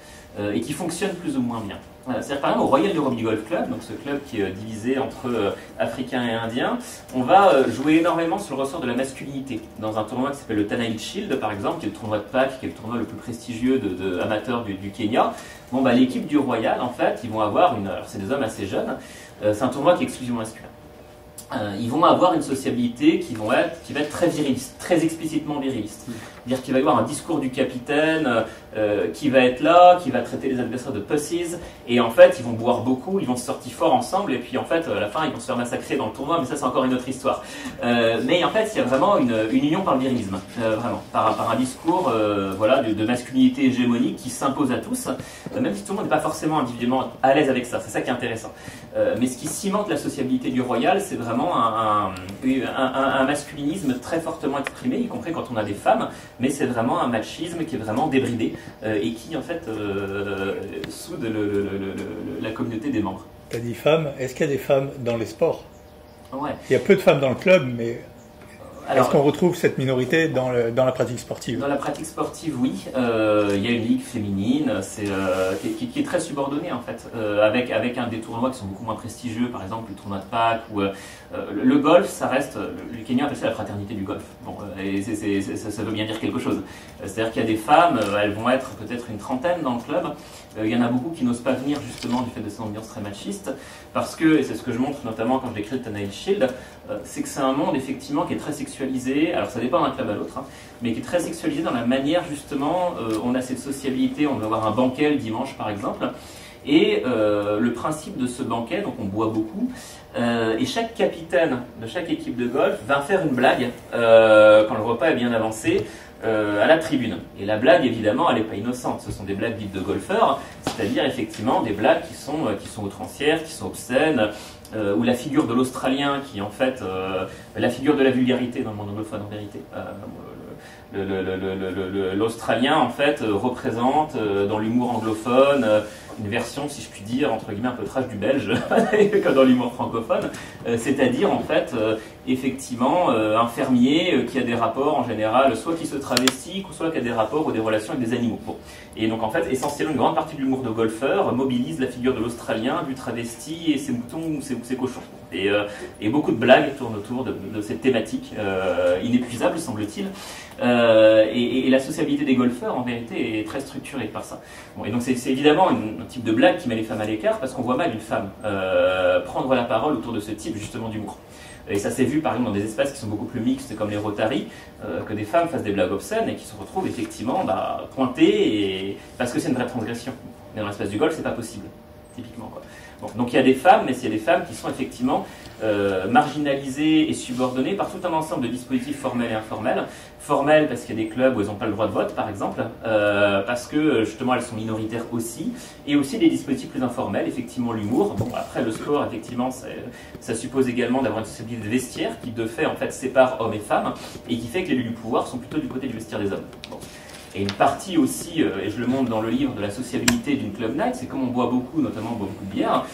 Speaker 2: et qui fonctionne plus ou moins bien. C'est-à-dire, par exemple, au Royal Nairobi Golf Club, donc ce club qui est divisé entre Africains et Indiens, on va jouer énormément sur le ressort de la masculinité. Dans un tournoi qui s'appelle le Tana Shield, par exemple, qui est le tournoi de Pâques, qui est le tournoi le plus prestigieux amateur du Kenya, l'équipe du Royal, en fait, ils vont avoir alors c'est des hommes assez jeunes, c'est un tournoi qui est exclusivement masculin. Ils vont avoir une sociabilité qui va être très viriliste, très explicitement viriliste. C'est-à-dire qu'il va y avoir un discours du capitaine qui va être là, qui va traiter les adversaires de pussies, et en fait ils vont boire beaucoup, ils vont se sortir fort ensemble, et puis en fait à la fin ils vont se faire massacrer dans le tournoi, mais ça c'est encore une autre histoire. Mais en fait il y a vraiment une union par le virilisme, vraiment, par un discours de masculinité hégémonique qui s'impose à tous, même si tout le monde n'est pas forcément individuellement à l'aise avec ça, c'est ça qui est intéressant. Mais ce qui cimente la sociabilité du Royal, c'est vraiment un masculinisme très fortement exprimé, y compris quand on a des femmes, mais c'est vraiment un machisme qui est vraiment débridé et qui en fait soude la communauté des membres.
Speaker 1: Tu as dit femmes, est-ce qu'il y a des femmes dans les sports?
Speaker 2: Ouais.
Speaker 1: Il y a peu de femmes dans le club, mais Est-ce qu'on retrouve cette minorité dans la pratique sportive?
Speaker 2: Dans la pratique sportive, oui. Il y a une ligue féminine qui est très subordonnée en fait, avec des tournois qui sont beaucoup moins prestigieux, par exemple le tournoi de Pâques. Le golf, ça reste, le Kenya appelle ça la fraternité du golf. Bon, et ça veut bien dire quelque chose. C'est-à-dire qu'il y a des femmes, elles vont être peut-être une trentaine dans le club. Il y en a beaucoup qui n'osent pas venir justement du fait de cette ambiance très machiste, parce que, et c'est ce que je montre notamment quand je décris le Tanail Shield, c'est que c'est un monde effectivement qui est très sexualisé, alors ça dépend d'un club à l'autre, hein, mais qui est très sexualisé dans la manière justement, on a cette sociabilité, on va avoir un banquet le dimanche par exemple, et le principe de ce banquet, donc on boit beaucoup, et chaque capitaine de chaque équipe de golf va faire une blague quand le repas est bien avancé, à la tribune. Et la blague, évidemment, elle n'est pas innocente. Ce sont des blagues dites de golfeurs, c'est-à-dire effectivement des blagues qui sont outrancières, qui sont obscènes, ou la figure de l'Australien qui est en fait la figure de la vulgarité dans le monde anglophone en vérité. L'Australien en fait représente dans l'humour anglophone une version, si je puis dire, entre guillemets un peu trash du belge, comme dans l'humour francophone, c'est-à-dire en fait effectivement un fermier qui a des rapports en général, soit qui se travestit, soit qui a des rapports ou des relations avec des animaux. Bon. Et donc en fait essentiellement une grande partie de l'humour de golfeur mobilise la figure de l'Australien, du travesti et ses moutons ou ses cochons. Et beaucoup de blagues tournent autour de cette thématique inépuisable semble-t-il. Et la sociabilité des golfeurs, en vérité, est très structurée par ça. Bon, et donc c'est évidemment un type de blague qui met les femmes à l'écart, parce qu'on voit mal une femme prendre la parole autour de ce type, justement, d'humour. Et ça s'est vu, par exemple, dans des espaces qui sont beaucoup plus mixtes, comme les Rotary, que des femmes fassent des blagues obscènes et qui se retrouvent, effectivement, pointées, parce que c'est une vraie transgression. Mais dans l'espace du golf, c'est pas possible, typiquement, quoi. Bon, donc il y a des femmes, mais il y a des femmes qui sont effectivement marginalisées et subordonnées par tout un ensemble de dispositifs formels et informels. Formels parce qu'il y a des clubs où elles n'ont pas le droit de vote, par exemple, parce que justement elles sont minoritaires aussi, et aussi des dispositifs plus informels, effectivement l'humour. Bon, après le sport, effectivement, ça suppose également d'avoir une sociabilité de vestiaire qui de fait en fait sépare hommes et femmes, et qui fait que les lieux du pouvoir sont plutôt du côté du vestiaire des hommes. Bon. Et une partie aussi, et je le montre dans le livre, de la sociabilité d'une club night, c'est comme on boit beaucoup, notamment on boit beaucoup de bière,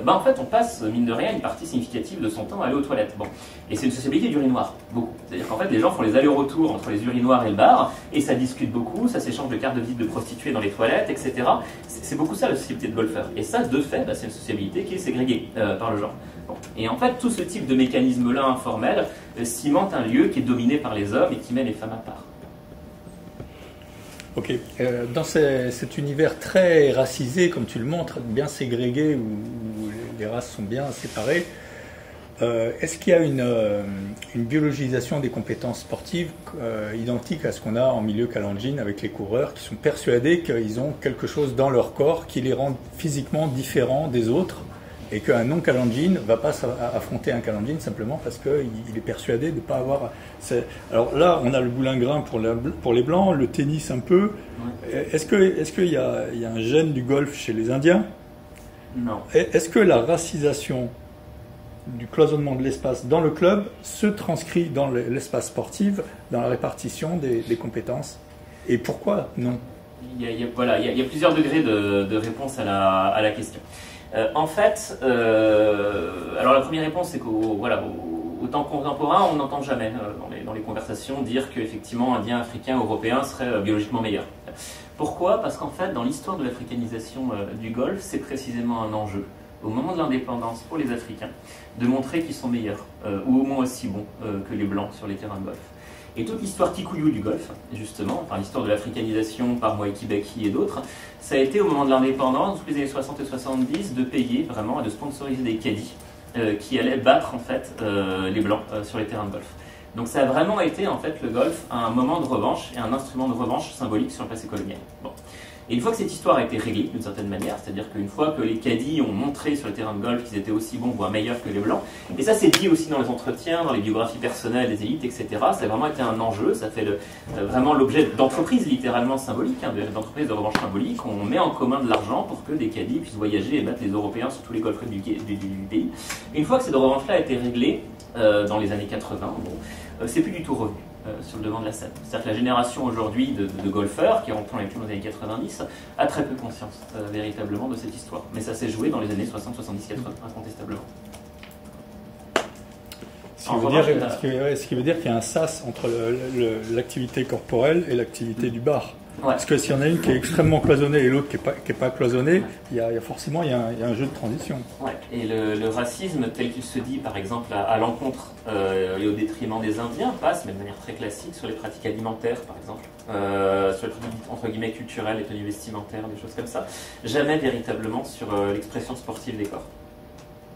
Speaker 2: en fait on passe, mine de rien, une partie significative de son temps à aller aux toilettes. Bon. Et c'est une sociabilité d'urinoir, beaucoup. C'est-à-dire qu'en fait les gens font les allers-retours entre les urinoirs et le bar, et ça discute beaucoup, ça s'échange de cartes de visite de prostituées dans les toilettes, etc. C'est beaucoup ça la sociabilité de golfeur. Et ça, de fait, c'est une sociabilité qui est ségrégée par le genre. Bon. Et en fait, tout ce type de mécanisme-là informel cimente un lieu qui est dominé par les hommes et qui met les femmes à part.
Speaker 1: Ok. Dans cet univers très racisé, comme tu le montres, bien ségrégué, où les races sont bien séparées, est-ce qu'il y a une biologisation des compétences sportives identique à ce qu'on a en milieu Kalenjin avec les coureurs qui sont persuadés qu'ils ont quelque chose dans leur corps qui les rend physiquement différents des autres, et qu'un non-Kalenjin ne va pas affronter un Kalenjin simplement parce qu'il est persuadé de ne pas avoir... Alors là, on a le boulingrin pour les Blancs, le tennis un peu. Ouais. Est-ce qu'il y a un gène du golf chez les Indiens?
Speaker 2: Non.
Speaker 1: Est-ce que la racisation du cloisonnement de l'espace dans le club se transcrit dans l'espace sportif, dans la répartition des compétences? Et pourquoi non?
Speaker 2: Il y a plusieurs degrés de réponse à la question. En fait, alors la première réponse, c'est qu'au temps contemporain, on n'entend jamais dans les conversations dire qu'effectivement, Indiens, Africains, Européens seraient biologiquement meilleurs. Pourquoi? Parce qu'en fait, dans l'histoire de l'africanisation du golf, c'est précisément un enjeu, au moment de l'indépendance pour les Africains, de montrer qu'ils sont meilleurs, ou au moins aussi bons que les Blancs sur les terrains de golf. Et toute l'histoire Kikuyu du golf, justement, enfin l'histoire de l'africanisation par Mwai Kibaki et d'autres, ça a été au moment de l'indépendance, depuis les années 60 et 70, de payer vraiment et de sponsoriser des caddies qui allaient battre en fait les Blancs sur les terrains de golf. Donc ça a vraiment été en fait le golf un moment de revanche et un instrument de revanche symbolique sur le passé colonial. Bon. Et une fois que cette histoire a été réglée d'une certaine manière, c'est-à-dire qu'une fois que les caddies ont montré sur le terrain de golf qu'ils étaient aussi bons, voire meilleurs que les Blancs, et ça c'est dit aussi dans les entretiens, dans les biographies personnelles des élites, etc., ça a vraiment été un enjeu, ça fait vraiment l'objet d'entreprises littéralement symboliques, d'entreprises de revanche symbolique, on met en commun de l'argent pour que des caddies puissent voyager et battre les Européens sur tous les golfs du pays. Et une fois que cette revanche-là a été réglée, dans les années 80, c'est plus du tout revenu sur le devant de la scène. C'est-à-dire que la génération aujourd'hui de golfeurs qui ont vécu dans les années 90 a très peu conscience véritablement de cette histoire. Mais ça s'est joué dans les années 60, 70, 80, incontestablement.
Speaker 1: Ce qui veut dire qu'il y a un sas entre l'activité corporelle et l'activité du bar. Ouais. Parce que s'il y en a une qui est extrêmement cloisonnée et l'autre qui est pas cloisonnée, il y a forcément il y a un jeu de transition.
Speaker 2: Ouais. Et le racisme tel qu'il se dit par exemple à l'encontre et au détriment des Indiens passe, mais de manière très classique, sur les pratiques alimentaires par exemple, sur les pratiques entre guillemets culturelles, les tenues vestimentaires, des choses comme ça. Jamais véritablement sur l'expression sportive des corps.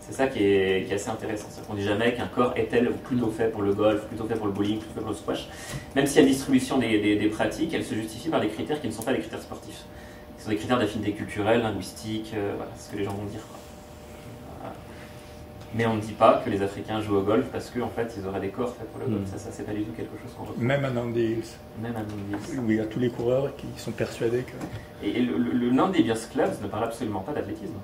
Speaker 2: C'est ça qui est assez intéressant. On ne dit jamais qu'un corps est tel ou plutôt fait pour le golf, plutôt fait pour le bowling, plutôt fait pour le squash. Même si la distribution des pratiques, elle se justifie par des critères qui ne sont pas des critères sportifs. Ce sont des critères d'affinité culturelle, linguistique, voilà, c'est ce que les gens vont dire. Voilà. Mais on ne dit pas que les Africains jouent au golf parce qu'en fait, ils auraient des corps faits pour le golf. Ça c'est pas du tout quelque chose qu'on retrouve.
Speaker 1: Même à Nandi Hills.
Speaker 2: Même à Nandi Hills.
Speaker 1: Où il y a tous les coureurs qui sont persuadés que...
Speaker 2: Et le Nandi Bears Club ne parle absolument pas d'athlétisme.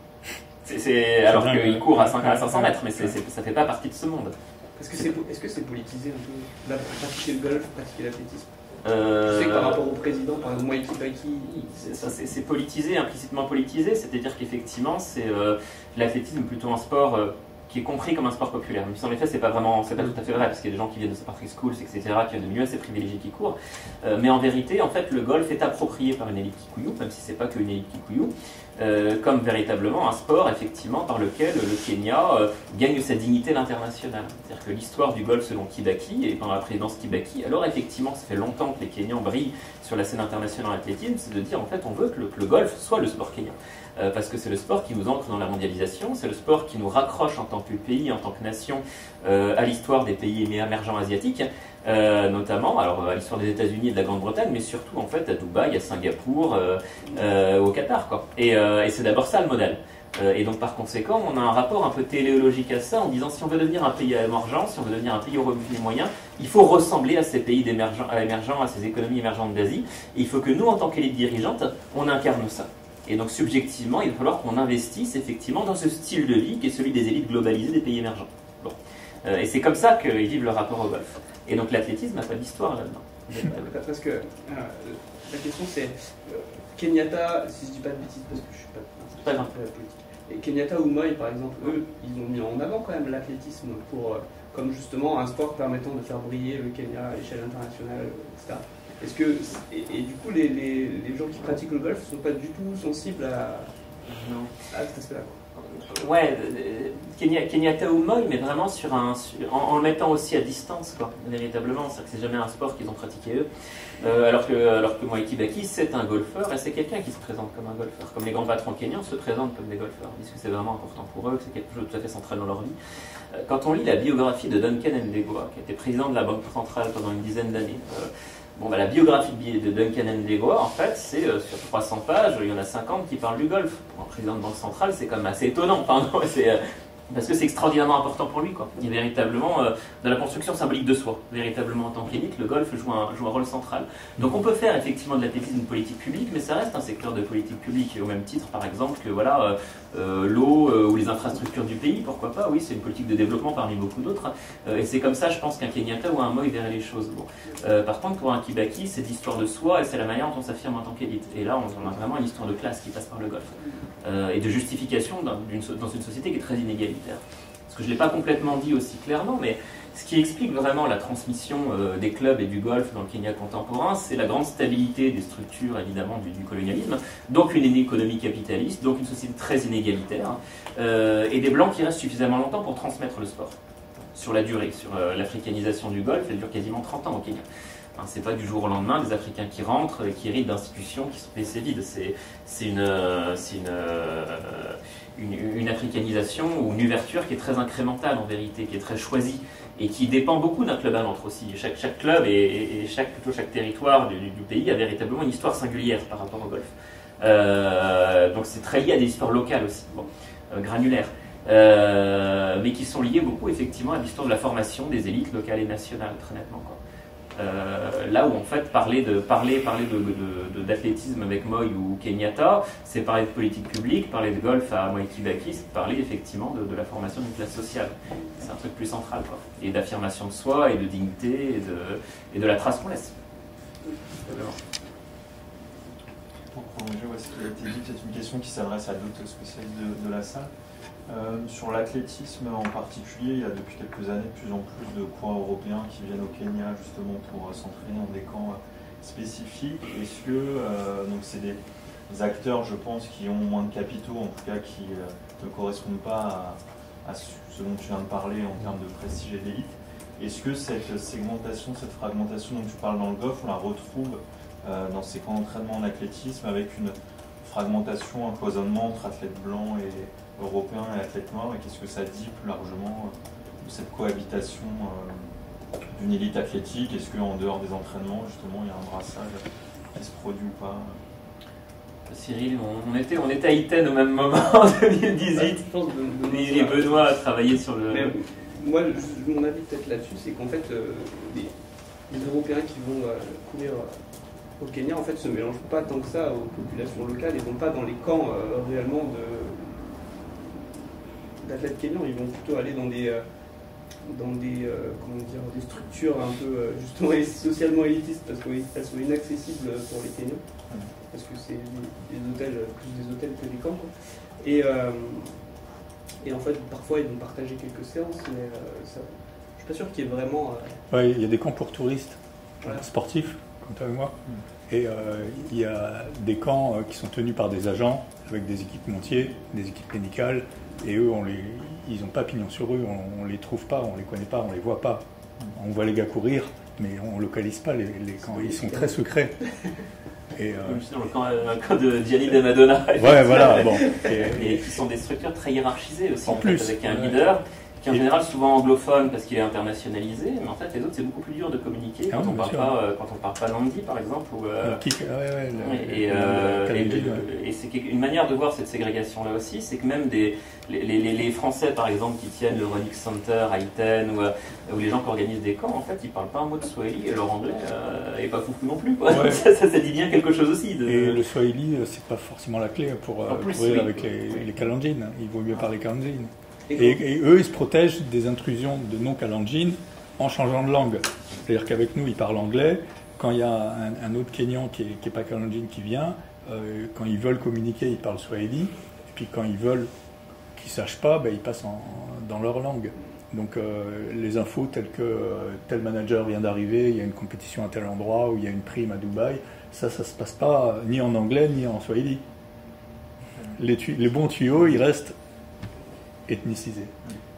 Speaker 2: Alors qu'il court à 500 mètres, mais ça ne fait pas partie de ce monde.
Speaker 3: Est-ce que c'est politisé un peu, pratiquer le golf, pratiquer l'athlétisme? Je sais que par rapport au président, par exemple, Mwai Kibaki...
Speaker 2: C'est politisé, implicitement politisé, c'est-à-dire qu'effectivement, c'est l'athlétisme plutôt un sport qui est compris comme un sport populaire. Mais en effet, c'est pas tout à fait vrai, parce qu'il y a des gens qui viennent de Patrick Schools, etc., qui ont de mieux assez privilégiés qui courent. Mais en vérité, en fait, le golf est approprié par une élite kikuyu, même si c'est pas qu'une élite kikuyu, comme véritablement un sport, effectivement, par lequel le Kenya gagne sa dignité à l'international. C'est-à-dire que l'histoire du golf selon Kibaki, et pendant la présidence Kibaki, alors effectivement, ça fait longtemps que les Kenyans brillent sur la scène internationale en athlétisme, c'est de dire, en fait, on veut que le golf soit le sport kenyan. Parce que c'est le sport qui nous ancre dans la mondialisation, c'est le sport qui nous raccroche en tant que pays, en tant que nation, à l'histoire des pays émergents asiatiques, notamment alors, à l'histoire des États-Unis et de la Grande-Bretagne, mais surtout en fait à Dubaï, à Singapour, au Qatar, quoi. Et c'est d'abord ça le modèle. Et donc par conséquent, on a un rapport un peu téléologique à ça en disant si on veut devenir un pays émergent, si on veut devenir un pays aux revenus moyens, il faut ressembler à ces pays émergents, à ces économies émergentes d'Asie. Et il faut que nous, en tant qu'élite dirigeante, on incarne ça. Et donc subjectivement, il va falloir qu'on investisse effectivement dans ce style de vie qui est celui des élites globalisées des pays émergents. Bon. Et c'est comme ça qu'ils vivent le rapport au golf. Et donc l'athlétisme n'a pas d'histoire là-dedans.
Speaker 3: Parce que la question c'est Kenyatta, si je dis pas de bêtises parce que je suis pas politique. Et Kenyatta ou Moi, par exemple, eux, ils ont mis en avant quand même l'athlétisme comme justement un sport permettant de faire briller le Kenya à l'échelle internationale, etc. Est-ce que et du coup les gens qui pratiquent le golf ne sont pas du tout sensibles à cet aspect-là?
Speaker 2: Ouais, Kenyatta ou Moi, mais vraiment en le mettant aussi à distance, quoi, véritablement. C'est-à-dire que c'est jamais un sport qu'ils ont pratiqué eux. Alors que Mwai Kibaki, c'est un golfeur, et c'est quelqu'un qui se présente comme un golfeur. Comme les grands patrons kenyans se présentent comme des golfeurs. Ils disent que c'est vraiment important pour eux, que c'est quelque chose de tout à fait central dans leur vie. Quand on lit la biographie de Duncan Ndegwa, qui était président de la Banque centrale pendant une dizaine d'années, la biographie de Duncan Ndegwa, en fait, c'est sur 300 pages, il y en a 50 qui parlent du golf. Pour un président de banque centrale, c'est quand même assez étonnant, parce que c'est extraordinairement important pour lui, quoi. Il est véritablement dans la construction symbolique de soi. Véritablement, en tant qu'élite, le golf joue un rôle central. Donc on peut faire effectivement de l'athlétisme une politique publique, mais ça reste un secteur de politique publique, au même titre, par exemple, que l'eau ou les infrastructures du pays, pourquoi pas, oui, c'est une politique de développement parmi beaucoup d'autres. Et c'est comme ça, je pense, qu'un Kenyatta ou un Moi verrait les choses. Bon. Par contre, pour un Kibaki, c'est l'histoire de soi et c'est la manière dont on s'affirme en tant qu'élite. Et là, on a vraiment une histoire de classe qui passe par le golf. Et de justification dans une société qui est très inégalitaire. Parce que je ne l'ai pas complètement dit aussi clairement, mais ce qui explique vraiment la transmission des clubs et du golf dans le Kenya contemporain, c'est la grande stabilité des structures, évidemment, du colonialisme, donc une économie capitaliste, donc une société très inégalitaire, et des Blancs qui restent suffisamment longtemps pour transmettre le sport, sur la durée, sur l'africanisation du golf, elle dure quasiment 30 ans au Kenya. C'est pas du jour au lendemain des Africains qui rentrent et qui héritent d'institutions qui sont laissées vides. C'est une africanisation ou une ouverture qui est très incrémentale en vérité, qui est très choisie et qui dépend beaucoup d'un club à l'autre aussi. Chaque club et chaque territoire du pays a véritablement une histoire singulière par rapport au golf. Donc c'est très lié à des histoires locales aussi, granulaires. Mais qui sont liées beaucoup effectivement à l'histoire de la formation des élites locales et nationales, très nettement, quoi. Là où en fait parler d'athlétisme avec Moi ou Kenyatta, c'est parler de politique publique, parler de golf à Mwai Kibaki, c'est parler effectivement de la formation d'une classe sociale. C'est un truc plus central, quoi. Et d'affirmation de soi, et de dignité, et de la trace qu'on laisse.
Speaker 4: Alors, pour prolonger ce qui a été dit, peut-être une question qui s'adresse à d'autres spécialistes de la salle. Sur l'athlétisme en particulier, il y a depuis quelques années de plus en plus de coureurs européens qui viennent au Kenya justement pour s'entraîner dans des camps spécifiques. Est-ce que donc c'est des acteurs, je pense, qui ont moins de capitaux, en tout cas qui ne correspondent pas à ce dont tu viens de parler en termes de prestige et d'élite. Est-ce que cette segmentation, cette fragmentation dont tu parles dans le golf, on la retrouve dans ces camps d'entraînement en athlétisme avec une fragmentation, un cloisonnement entre athlètes blancs et européens et athlètes noirs, et qu'est-ce que ça dit plus largement de cette cohabitation d'une élite athlétique? Est-ce qu'en dehors des entraînements, justement, il y a un brassage qui se produit ou pas?
Speaker 2: Cyril, on était à Iten au même moment en 2018. Et Benoît a travaillé sur le...
Speaker 3: Mais, moi, mon avis peut-être là-dessus, c'est qu'en fait, les Européens qui vont courir au Kenya, en fait, se mélangent pas tant que ça aux populations locales et vont pas dans les camps réellement d'athlètes kenyans. Ils vont plutôt aller dans des comment dire, des structures un peu justement socialement élitistes parce qu'elles sont inaccessibles pour les Kenyans, parce que c'est des hôtels, plus des hôtels que des camps, quoi. Et en fait, parfois ils vont partager quelques séances, mais ça, je suis pas sûr qu'il y ait vraiment.
Speaker 1: Ouais, il y a des camps pour touristes,
Speaker 3: voilà,
Speaker 1: sportifs, comme toi et moi. Et il y a des camps qui sont tenus par des agents avec des équipementiers, des équipes médicales, et eux, ils n'ont pas pignon sur rue, on ne les trouve pas, on ne les connaît pas, on ne les voit pas. On voit les gars courir, mais on ne localise pas les camps, ils sont très secrets. Et
Speaker 2: dans le camp de Gianni de Madonna.
Speaker 1: Ouais, voilà, bon.
Speaker 2: Et qui sont des structures très hiérarchisées aussi,
Speaker 1: en plus,
Speaker 2: fait, avec un leader qui est en général souvent anglophone parce qu'il est internationalisé, mais en fait les autres c'est beaucoup plus dur de communiquer quand on parle pas l'andi par exemple. Et c'est une manière de voir cette ségrégation là aussi, c'est que même les Français par exemple qui tiennent le Ronix Center à Iten ou les gens qui organisent des camps, en fait ils parlent pas un mot de Swahili et leur anglais est pas foufou non plus, quoi. Ouais. ça dit bien quelque chose aussi.
Speaker 1: Et le Swahili c'est pas forcément la clé pour courir avec les Kalenjin, il vaut mieux parler Kalenjin. Et eux, ils se protègent des intrusions de non-Kalenjin en changeant de langue. C'est-à-dire qu'avec nous, ils parlent anglais. Quand il y a un autre Kenyan qui n'est pas Kalenjin qui vient, quand ils veulent communiquer, ils parlent Swahili. Et puis quand ils veulent qu'ils ne sachent pas, ils passent dans leur langue. Donc les infos telles que tel manager vient d'arriver, il y a une compétition à tel endroit, ou il y a une prime à Dubaï, ça ne se passe pas ni en anglais ni en Swahili. Les bons tuyaux, ils restent ethnicisés.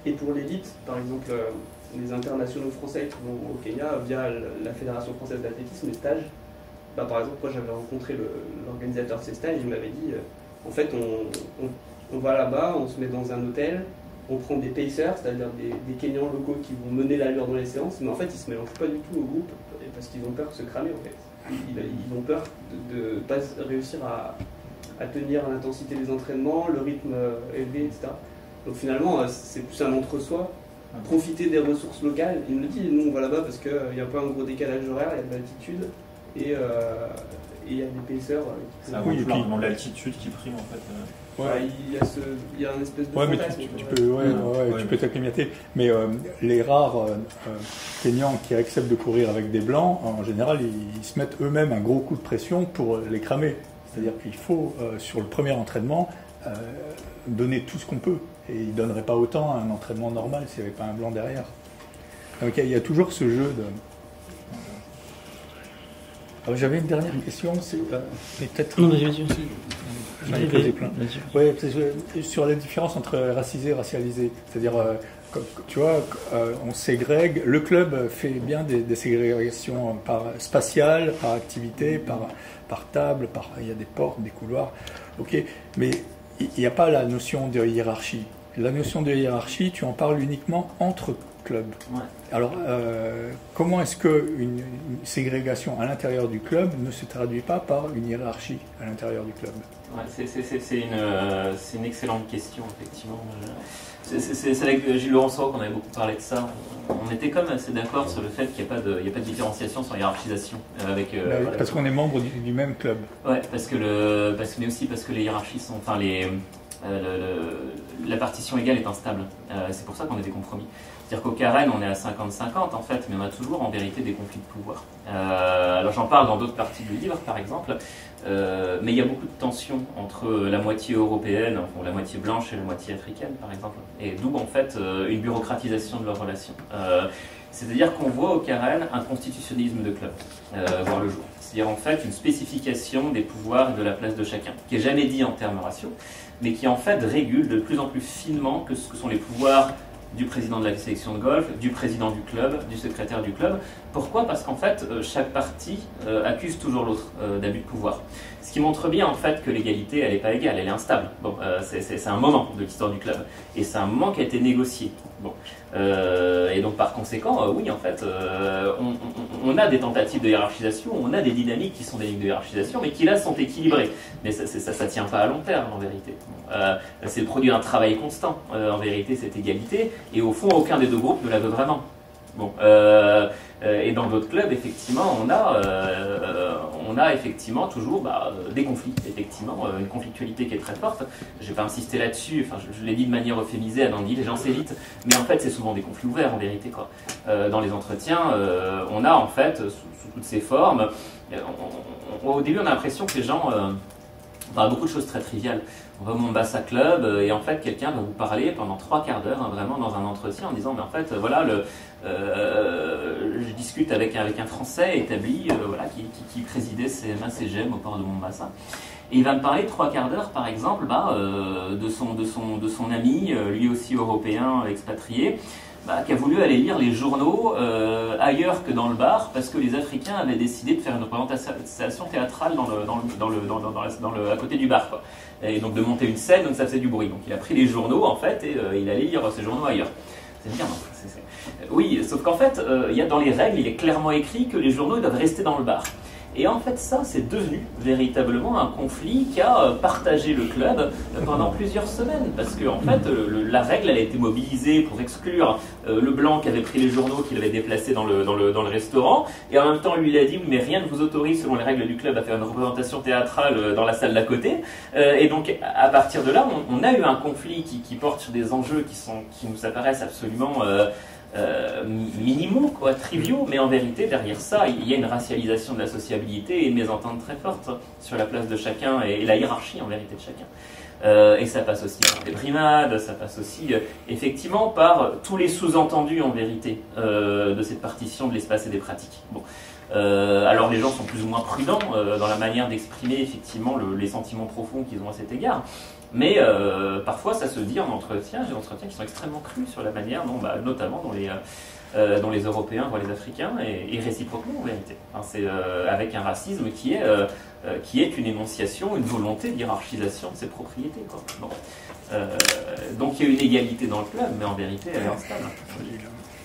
Speaker 3: Et pour l'élite, par exemple, les internationaux français qui vont au Kenya via la Fédération française d'athlétisme, les stages, par exemple, moi j'avais rencontré l'organisateur de ces stages, il m'avait dit en fait, on va là-bas, on se met dans un hôtel, on prend des pacers, c'est-à-dire des Kenyans locaux qui vont mener l'allure dans les séances, mais en fait ils ne se mélangent pas du tout au groupe parce qu'ils ont peur de se cramer en fait. Ils ont peur de ne pas réussir à tenir l'intensité des entraînements, le rythme élevé, etc. Donc finalement, c'est plus un entre-soi, profiter des ressources locales. Il me dit, nous on va là-bas parce qu'il y a pas un gros décalage horaire, il y a de l'altitude et il y a des payseurs.
Speaker 4: C'est vraiment l'altitude qui prime en fait.
Speaker 3: Ouais. Il y a un espèce de fantasme.
Speaker 1: Tu peux t'acclimater. Mais les rares Kenyans qui acceptent de courir avec des blancs, en général, ils se mettent eux-mêmes un gros coup de pression pour les cramer. C'est-à-dire qu'il faut, sur le premier entraînement, donner tout ce qu'on peut. Et ils ne donneraient pas autant à un entraînement normal s'il n'y avait pas un blanc derrière. Donc il y a toujours ce jeu de... Alors, j'avais une dernière question, mais peut-être...
Speaker 5: Non, vas-y aussi.
Speaker 1: J'en ai posé plein. Ouais, sur la différence entre racisé et racialisé. C'est-à-dire, tu vois, on ségrègue... Le club fait bien des ségrégations spatiales, par activité, par table, il y a des portes, des couloirs. Ok, mais il n'y a pas la notion de hiérarchie. La notion de hiérarchie, tu en parles uniquement entre clubs.
Speaker 2: Ouais.
Speaker 1: Alors, comment est-ce qu'une ségrégation à l'intérieur du club ne se traduit pas par une hiérarchie à l'intérieur du club?
Speaker 2: Ouais, c'est une excellente question, effectivement. C'est avec Gilles Laurenceau qu'on avait beaucoup parlé de ça. On était comme assez d'accord sur le fait qu'il n'y a pas de différenciation sans hiérarchisation.
Speaker 1: Parce qu'on est membre du même club.
Speaker 2: Ouais, mais aussi parce que les hiérarchies sont... Enfin, la partition égale est instable. C'est pour ça qu'on a des compromis. C'est-à-dire qu'au Carène, on est à 50-50 en fait, mais on a toujours en vérité des conflits de pouvoir. Alors j'en parle dans d'autres parties du livre, par exemple, mais il y a beaucoup de tensions entre la moitié européenne, enfin, la moitié blanche et la moitié africaine, par exemple, et d'où en fait une bureaucratisation de leurs relations. C'est-à-dire qu'on voit au Carène un constitutionnalisme de club voir le jour. C'est-à-dire en fait une spécification des pouvoirs et de la place de chacun, qui n'est jamais dit en termes raciaux, mais qui en fait régule de plus en plus finement que ce que sont les pouvoirs du président de la sélection de golf, du président du club, du secrétaire du club. Pourquoi? Parce qu'en fait, chaque parti accuse toujours l'autre d'abus de pouvoir. Ce qui montre bien en fait que l'égalité, elle n'est pas égale, elle est instable. Bon, c'est un moment de l'histoire du club. Et c'est un moment qui a été négocié. Bon. Et donc par conséquent, oui, en fait, on a des tentatives de hiérarchisation, on a des dynamiques qui sont des lignes de hiérarchisation, mais qui là sont équilibrées. Mais ça tient pas à long terme, en vérité. C'est le produit d'un travail constant, en vérité, cette égalité. Et au fond, aucun des deux groupes ne la veut vraiment. Bon, et dans d'autres clubs, effectivement, on a effectivement toujours des conflits, effectivement, une conflictualité qui est très forte. Je ne vais pas insister là-dessus, enfin, je l'ai dit de manière euphémisée, Adam dit les gens s'évitent, mais en fait, c'est souvent des conflits ouverts, en vérité, quoi. Dans les entretiens, on a en fait, sous toutes ces formes, au début, on a l'impression que les gens parlent beaucoup de choses très triviales. On va au Mombasa Club et en fait quelqu'un va vous parler pendant 3 quarts d'heure, hein, vraiment dans un entretien en disant mais en fait voilà je discute avec un Français établi voilà, qui présidait CMA-CGM au port de Mombasa et il va me parler 3 quarts d'heure par exemple de son ami lui aussi européen expatrié qui a voulu aller lire les journaux ailleurs que dans le bar parce que les Africains avaient décidé de faire une représentation théâtrale à côté du bar, quoi. Et donc de monter une scène, donc ça faisait du bruit. Donc il a pris les journaux en fait et il allait lire ces journaux ailleurs. C'est bien, non? Oui, sauf qu'en fait, dans les règles, il est clairement écrit que les journaux doivent rester dans le bar. Et en fait, ça, c'est devenu véritablement un conflit qui a partagé le club pendant plusieurs semaines. Parce que, en fait, la règle, elle a été mobilisée pour exclure le blanc qui avait pris les journaux, qu'il avait déplacé dans le restaurant. Et en même temps, lui, il a dit, oui, mais rien ne vous autorise, selon les règles du club, à faire une représentation théâtrale dans la salle d'à côté. Et donc, à partir de là, on a eu un conflit qui porte sur des enjeux qui nous apparaissent absolument minimaux, quoi, triviaux, mais en vérité, derrière ça, il y a une racialisation de la sociabilité et une mésentente très forte sur la place de chacun et la hiérarchie, en vérité, de chacun. Et ça passe aussi par des brimades, ça passe aussi, effectivement, par tous les sous-entendus, en vérité, de cette partition de l'espace et des pratiques. Bon. Alors les gens sont plus ou moins prudents dans la manière d'exprimer, effectivement, les sentiments profonds qu'ils ont à cet égard. Mais parfois ça se dit en entretien, j'ai des entretiens qui sont extrêmement crus sur la manière dont, notamment dont les Européens voient les Africains, et réciproquement en vérité. Enfin, c'est avec un racisme qui est une énonciation, une volonté d'hierarchisation de ses propriétés, quoi. Bon. Donc il y a une égalité dans le club, mais en vérité elle est instable.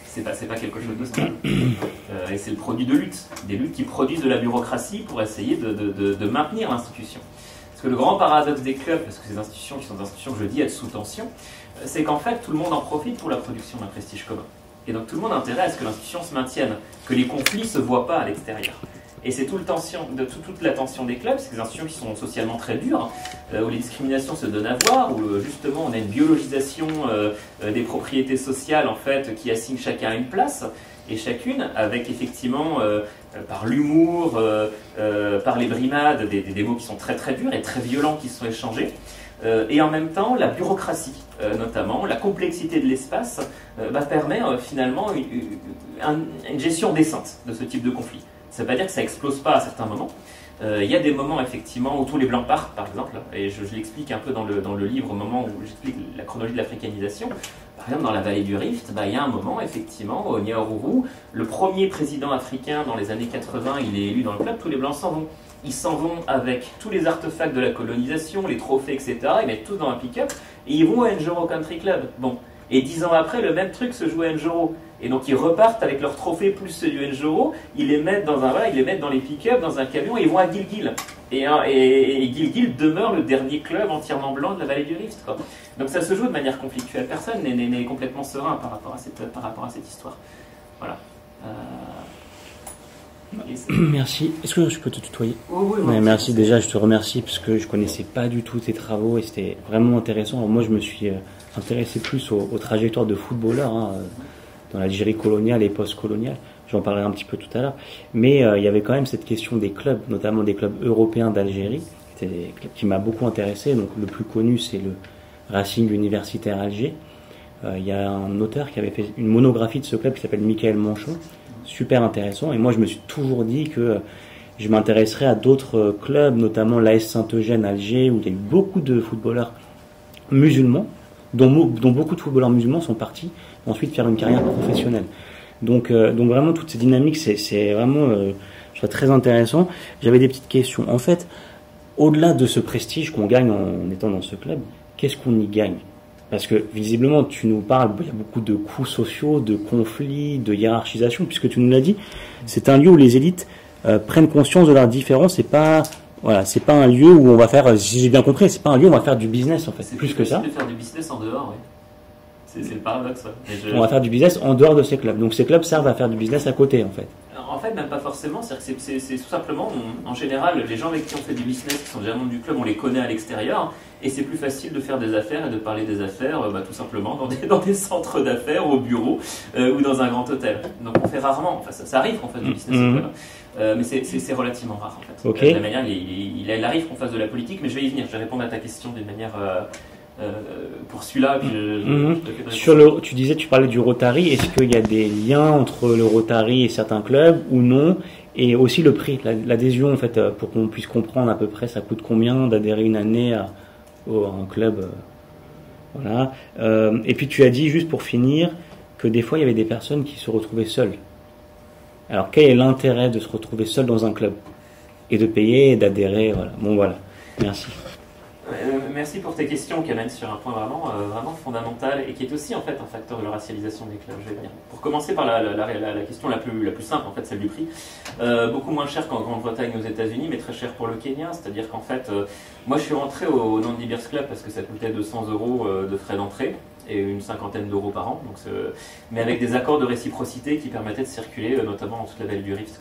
Speaker 2: C'est pas quelque chose de stable. Et c'est le produit de luttes, des luttes qui produisent de la bureaucratie pour essayer de maintenir l'institution. Parce que le grand paradoxe des clubs, parce que ces institutions qui sont des institutions, je le dis, elles sous tension, c'est qu'en fait, tout le monde en profite pour la production d'un prestige commun. Et donc tout le monde a intérêt à ce que l'institution se maintienne, que les conflits ne se voient pas à l'extérieur. Et c'est toute la tension des clubs, c'est des institutions qui sont socialement très dures, où les discriminations se donnent à voir, où justement on a une biologisation des propriétés sociales en fait, qui assigne chacun une place, et chacune avec effectivement par l'humour, par les brimades, des mots qui sont très très durs et très violents qui sont échangés. Et en même temps, la bureaucratie, notamment, la complexité de l'espace, permet finalement une gestion décente de ce type de conflit. Ça ne veut pas dire que ça explose pas à certains moments. Il y a des moments effectivement où tous les blancs partent, par exemple, et je l'explique un peu dans le livre au moment où j'explique la chronologie de l'africanisation. Par exemple, dans la vallée du Rift, il y a un moment, effectivement, au Nyahururu, le premier président africain dans les années 80, il est élu dans le club, tous les blancs s'en vont. Ils s'en vont avec tous les artefacts de la colonisation, les trophées, etc. Ils mettent tous dans un pick-up et ils vont à Njoro Country Club. Bon. Et 10 ans après, le même truc se joue à Njoro. Et donc ils repartent avec leurs trophées plus ceux du Njoro, ils les mettent dans les pick-up, dans un camion, et ils vont à Gilgil. Et Gilgil demeure le dernier club entièrement blanc de la vallée du Rift, quoi. Donc ça se joue de manière conflictuelle. Personne n'est complètement serein par rapport à cette histoire. Voilà.
Speaker 5: Merci. Est-ce que je peux te tutoyer?
Speaker 2: Oui,
Speaker 5: merci. Déjà, je te remercie parce que je connaissais pas du tout tes travaux et c'était vraiment intéressant. Alors, moi, je me suis intéressé plus aux trajectoires de footballeurs, dans l'Algérie coloniale et post-coloniale. J'en parlerai un petit peu tout à l'heure. Mais il y avait quand même cette question des clubs, notamment des clubs européens d'Algérie, qui m'a beaucoup intéressé. Donc le plus connu, c'est le Racing Universitaire Alger. Il y a un auteur qui avait fait une monographie de ce club qui s'appelle Michael Manchon, super intéressant. Et moi, je me suis toujours dit que je m'intéresserais à d'autres clubs, notamment l'AS Saint-Eugène Alger, où il y a eu beaucoup de footballeurs musulmans, dont beaucoup de footballeurs musulmans sont partis ensuite faire une carrière professionnelle. Donc vraiment, toutes ces dynamiques, c'est vraiment je trouve très intéressant. J'avais des petites questions. En fait, au-delà de ce prestige qu'on gagne en étant dans ce club, qu'est-ce qu'on y gagne? Parce que visiblement, tu nous parles, il y a beaucoup de coûts sociaux, de conflits, de hiérarchisation, puisque tu nous l'as dit, c'est un lieu où les élites prennent conscience de leurs différences. C'est pas un lieu où on va faire, si j'ai bien compris, c'est pas un lieu où on va faire du business en fait,
Speaker 2: c'est
Speaker 5: plus que ça.
Speaker 2: C'est de faire du business en dehors, oui. C'est le paradoxe. Ouais.
Speaker 5: On va faire du business en dehors de ces clubs. Donc ces clubs servent à faire du business à côté en fait.
Speaker 2: En fait, même pas forcément. C'est tout simplement, en général, les gens avec qui on fait du business, qui sont déjà membres du club, on les connaît à l'extérieur, et c'est plus facile de faire des affaires et de parler des affaires, tout simplement dans des centres d'affaires, au bureau ou dans un grand hôtel. Donc on fait rarement. Enfin, ça arrive qu'on fasse du business au club, mais c'est relativement rare en fait.
Speaker 5: Okay.
Speaker 2: De la manière, il arrive qu'on fasse de la politique, mais je vais y venir. Je vais répondre à ta question d'une manière. Pour celui-là,
Speaker 5: tu disais, tu parlais du Rotary. Est-ce qu'il y a des liens entre le Rotary et certains clubs ou non? Et aussi le prix, l'adhésion en fait, pour qu'on puisse comprendre à peu près, ça coûte combien d'adhérer une année à un club, voilà. Et puis tu as dit juste pour finir que des fois il y avait des personnes qui se retrouvaient seules. Alors quel est l'intérêt de se retrouver seul dans un club et de payer et d'adhérer, voilà. Bon voilà, merci.
Speaker 2: Merci pour tes questions qui amènent sur un point vraiment fondamental et qui est aussi en fait un facteur de la racialisation des clubs. Je vais venir. Pour commencer par la question la plus simple, en fait, celle du prix. Beaucoup moins cher qu'en Grande-Bretagne aux États-Unis, mais très cher pour le Kenya. C'est-à-dire qu'en fait, moi je suis rentré au Nandi Bears Club parce que ça coûtait 200 € de frais d'entrée et une cinquantaine d'euros par an, donc mais avec des accords de réciprocité qui permettaient de circuler, notamment en toute la vallée du Rift,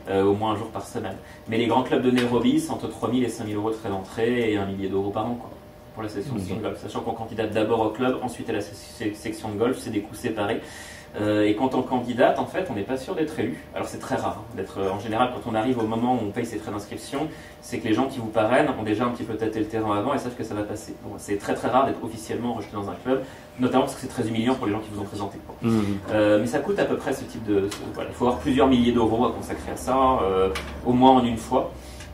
Speaker 2: au moins un jour par semaine. Mais les grands clubs de Nairobi, c'est entre 3 000 et 5 000 € de frais d'entrée et 1 millier d'euros par an, quoi, pour la section de golf. Sachant qu'on candidate d'abord au club, ensuite à la section de golf, c'est des coûts séparés. Et quand on candidate, en fait, on n'est pas sûr d'être élu. Alors c'est très rare d'être. En général, quand on arrive au moment où on paye ses frais d'inscription, c'est que les gens qui vous parrainent ont déjà un petit peu tâté le terrain avant et savent que ça va passer. Donc c'est très très rare d'être officiellement rejeté dans un club, notamment parce que c'est très humiliant pour les gens qui vous ont présenté. Mais ça coûte à peu près ce type de. Voilà, il faut avoir plusieurs milliers d'euros à consacrer à ça, au moins en une fois.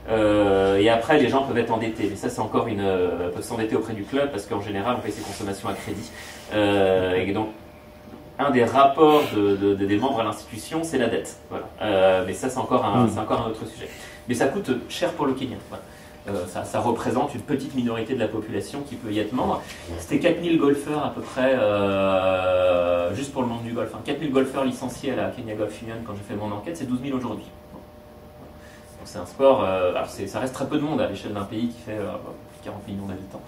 Speaker 2: Et après, les gens peuvent être endettés. Mais ça, c'est encore peuvent s'endetter auprès du club parce qu'en général, on paye ses consommations à crédit. Et donc, un des rapports des membres à l'institution, c'est la dette. Voilà. Mais ça, c'est encore un autre sujet. Mais ça coûte cher pour le Kenya. Voilà. Ça représente une petite minorité de la population qui peut y être membre. C'était 4000 golfeurs à peu près, juste pour le monde du golf. 4000 golfeurs licenciés à la Kenya Golf Union quand j'ai fait mon enquête, c'est 12 000 aujourd'hui. Donc c'est un sport, alors ça reste très peu de monde à l'échelle d'un pays qui fait 40 millions d'habitants.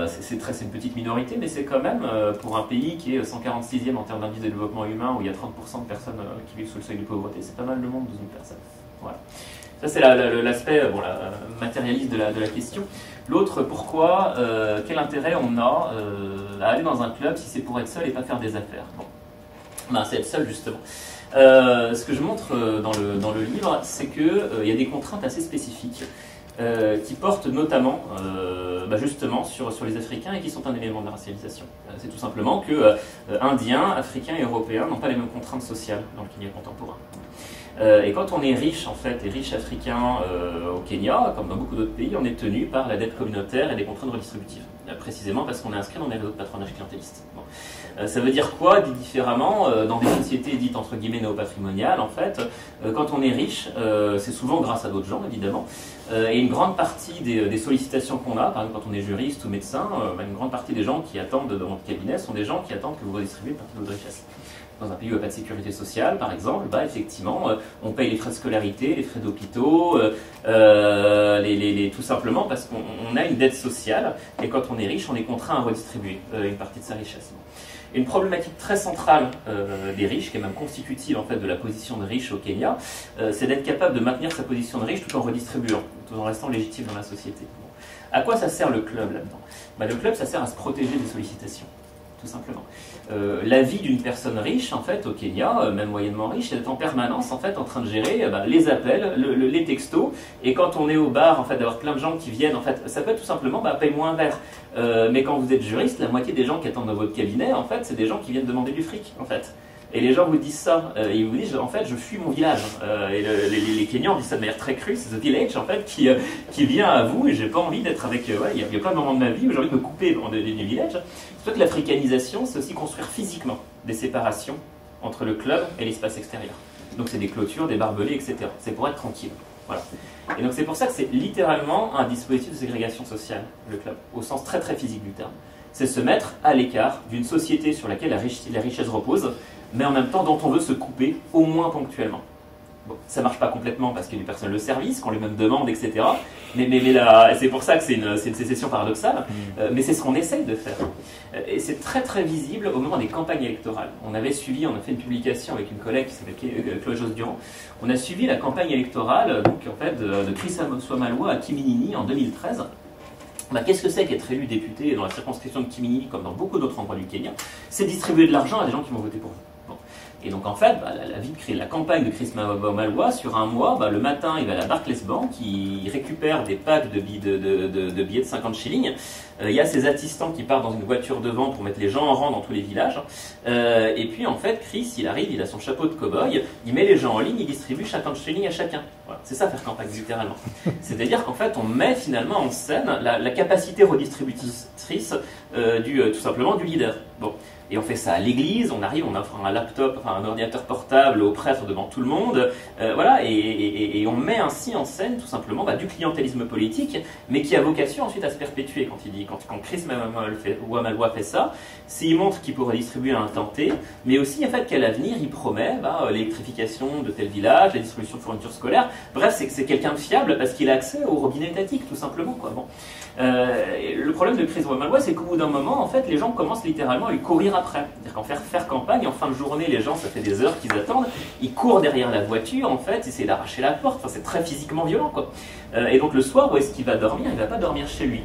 Speaker 2: C'est une petite minorité, mais c'est quand même, pour un pays qui est 146e en termes d'indice de développement humain, où il y a 30% de personnes qui vivent sous le seuil de pauvreté, c'est pas mal de monde, 12 000 personnes. Voilà. Ça, c'est l'aspect matérialiste de la question. L'autre, pourquoi, quel intérêt on a à aller dans un club si c'est pour être seul et pas faire des affaires? C'est être seul, justement. Ce que je montre dans le livre, c'est qu'il y a des contraintes assez spécifiques qui portent notamment justement sur les Africains et qui sont un élément de la racialisation. C'est tout simplement que Indiens, Africains et Européens n'ont pas les mêmes contraintes sociales dans le Kenya contemporain. Et quand on est riche, en fait, et riche africain au Kenya, comme dans beaucoup d'autres pays, on est tenu par la dette communautaire et des contraintes redistributives. Précisément parce qu'on est inscrit dans des réseaux de patronage clientéliste. Ça veut dire quoi, dit différemment, dans des sociétés dites entre guillemets néo-patrimoniales, en fait, quand on est riche, c'est souvent grâce à d'autres gens, évidemment, et une grande partie des sollicitations qu'on a, par exemple quand on est juriste ou médecin, une grande partie des gens qui attendent dans votre cabinet sont des gens qui attendent que vous redistribuez une partie de votre richesse. Dans un pays où il n'y a pas de sécurité sociale, par exemple, effectivement, on paye les frais de scolarité, les frais d'hôpitaux, tout simplement parce qu'on a une dette sociale, et quand on est riche, on est contraint à redistribuer une partie de sa richesse. Une problématique très centrale des riches, qui est même constitutive en fait de la position de riche au Kenya, c'est d'être capable de maintenir sa position de riche tout en redistribuant, tout en restant légitime dans la société. À quoi ça sert le club là-dedans? Le club, ça sert à se protéger des sollicitations, tout simplement. la vie d'une personne riche, en fait, au Kenya, même moyennement riche, est en permanence, en fait, en train de gérer les appels, les textos, et quand on est au bar, en fait, d'avoir plein de gens qui viennent, en fait, ça peut être tout simplement, paye-moi un verre. Mais quand vous êtes juriste, la moitié des gens qui attendent dans votre cabinet, en fait, c'est des gens qui viennent demander du fric, en fait. Et les gens vous disent ça, ils vous disent en fait je fuis mon village. Et les Kenyans disent ça de manière très crue, c'est the village en fait qui vient à vous et j'ai pas envie d'être avec. Il y a plein de moments de ma vie où j'ai envie de me couper du village. C'est pour que l'africanisation c'est aussi construire physiquement des séparations entre le club et l'espace extérieur. Donc c'est des clôtures, des barbelés, etc. C'est pour être tranquille. Voilà. Et donc c'est pour ça que c'est littéralement un dispositif de ségrégation sociale, le club, au sens très très physique du terme. C'est se mettre à l'écart d'une société sur laquelle la richesse repose, mais en même temps dont on veut se couper au moins ponctuellement. Bon, ça ne marche pas complètement parce qu'il y a du personnel de service, qu'on lui même demande, etc. Mais c'est pour ça que c'est une sécession paradoxale, mais c'est ce qu'on essaye de faire. Et c'est très très visible au moment des campagnes électorales. On a fait une publication avec une collègue qui s'appelle Chloé Josdurand. On a suivi la campagne électorale donc, en fait, de Chris Wamalwa à Kiminini en 2013. Qu'est-ce que c'est qu'être élu député dans la circonscription de Kiminini, comme dans beaucoup d'autres endroits du Kenya? C'est distribuer de l'argent à des gens qui vont voter pour vous. Bon. Et donc en fait, la campagne de Chris Wamalwa, sur un mois, le matin, il va à la Barclays Bank, il récupère des packs de billets de 50 shillings. Il y a ses assistants qui partent dans une voiture devant pour mettre les gens en rang dans tous les villages. Et puis en fait, Chris, il arrive, il a son chapeau de cow-boy, il met les gens en ligne, il distribue 50 shillings à chacun. Voilà. C'est ça faire campagne, littéralement. C'est-à-dire qu'en fait, on met finalement en scène la capacité redistributrice tout simplement du leader. Bon. Et on fait ça à l'église, on arrive, on offre un laptop, un ordinateur portable au prêtre devant tout le monde, voilà, et on met ainsi en scène tout simplement du clientélisme politique, mais qui a vocation ensuite à se perpétuer. Quand Chris Wamalwa fait ça, il montre qu'il pourra distribuer à un temps T, mais aussi en fait qu'à l'avenir il promet l'électrification de tel village, la distribution de fournitures scolaires. Bref, c'est quelqu'un de fiable parce qu'il a accès au robinet étatique, tout simplement, quoi. Bon. Le problème de Chris Wamalwa, c'est qu'au bout d'un moment, en fait, les gens commencent littéralement à lui courir après. C'est-à-dire qu'en faire campagne, en fin de journée, les gens, ça fait des heures qu'ils attendent, ils courent derrière la voiture, en fait, essaient d'arracher la porte. Enfin, c'est très physiquement violent, quoi. Et donc le soir, où est-ce qu'il va dormir? Il ne va pas dormir chez lui.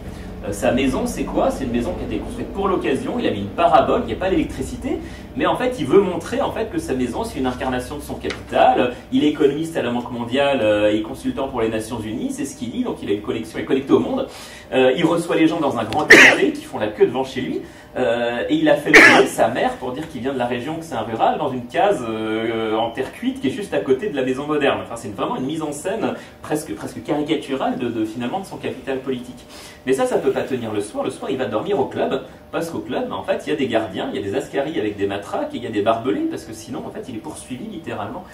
Speaker 2: Sa maison, c'est quoi? C'est une maison qui a été construite pour l'occasion. Il a mis une parabole, il n'y a pas d'électricité, mais en fait, il veut montrer en fait que sa maison, c'est une incarnation de son capital. Il est économiste à la Banque mondiale, il est consultant pour les Nations Unies, c'est ce qu'il dit. Donc, il a une collection, il est connecté au monde. Il reçoit les gens dans un grand canapé qui font la queue devant chez lui. Et il a fait le de sa mère pour dire qu'il vient de la région, que c'est un rural, dans une case en terre cuite qui est juste à côté de la maison moderne. Enfin, c'est vraiment une mise en scène presque caricaturale finalement de son capital politique. Mais ça peut pas tenir le soir. Le soir, il va dormir au club, parce qu'au club, en fait, il y a des gardiens, il y a des ascaris avec des matraques, et il y a des barbelés, parce que sinon, en fait, il est poursuivi littéralement,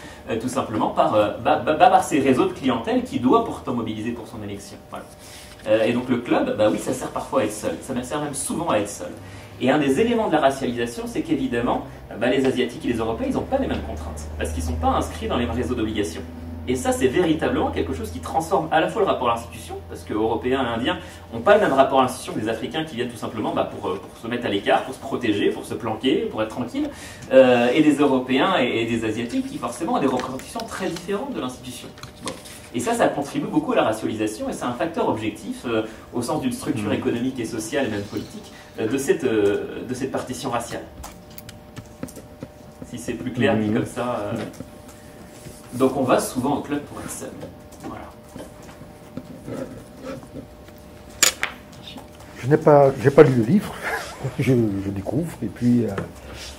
Speaker 2: tout simplement par ces réseaux de clientèle qu'il doit pourtant mobiliser pour son élection. Voilà. Et donc le club, oui, ça sert parfois à être seul. Ça sert même souvent à être seul. Et un des éléments de la racialisation, c'est qu'évidemment, les Asiatiques et les Européens, ils n'ont pas les mêmes contraintes, parce qu'ils ne sont pas inscrits dans les mêmes réseaux d'obligations. Et ça, c'est véritablement quelque chose qui transforme à la fois le rapport à l'institution, parce que Européens et Indiens n'ont pas le même rapport à l'institution que les Africains qui viennent tout simplement pour se mettre à l'écart, pour se protéger, pour se planquer, pour être tranquille, et des Européens et des Asiatiques qui forcément ont des représentations très différentes de l'institution. Bon. Et ça contribue beaucoup à la racialisation, et c'est un facteur objectif, au sens d'une structure économique et sociale et même politique, de cette partition raciale. Si c'est plus clair dit comme ça. Donc on va souvent au club pour être seul. Voilà.
Speaker 6: J'ai pas lu le livre, je découvre, et puis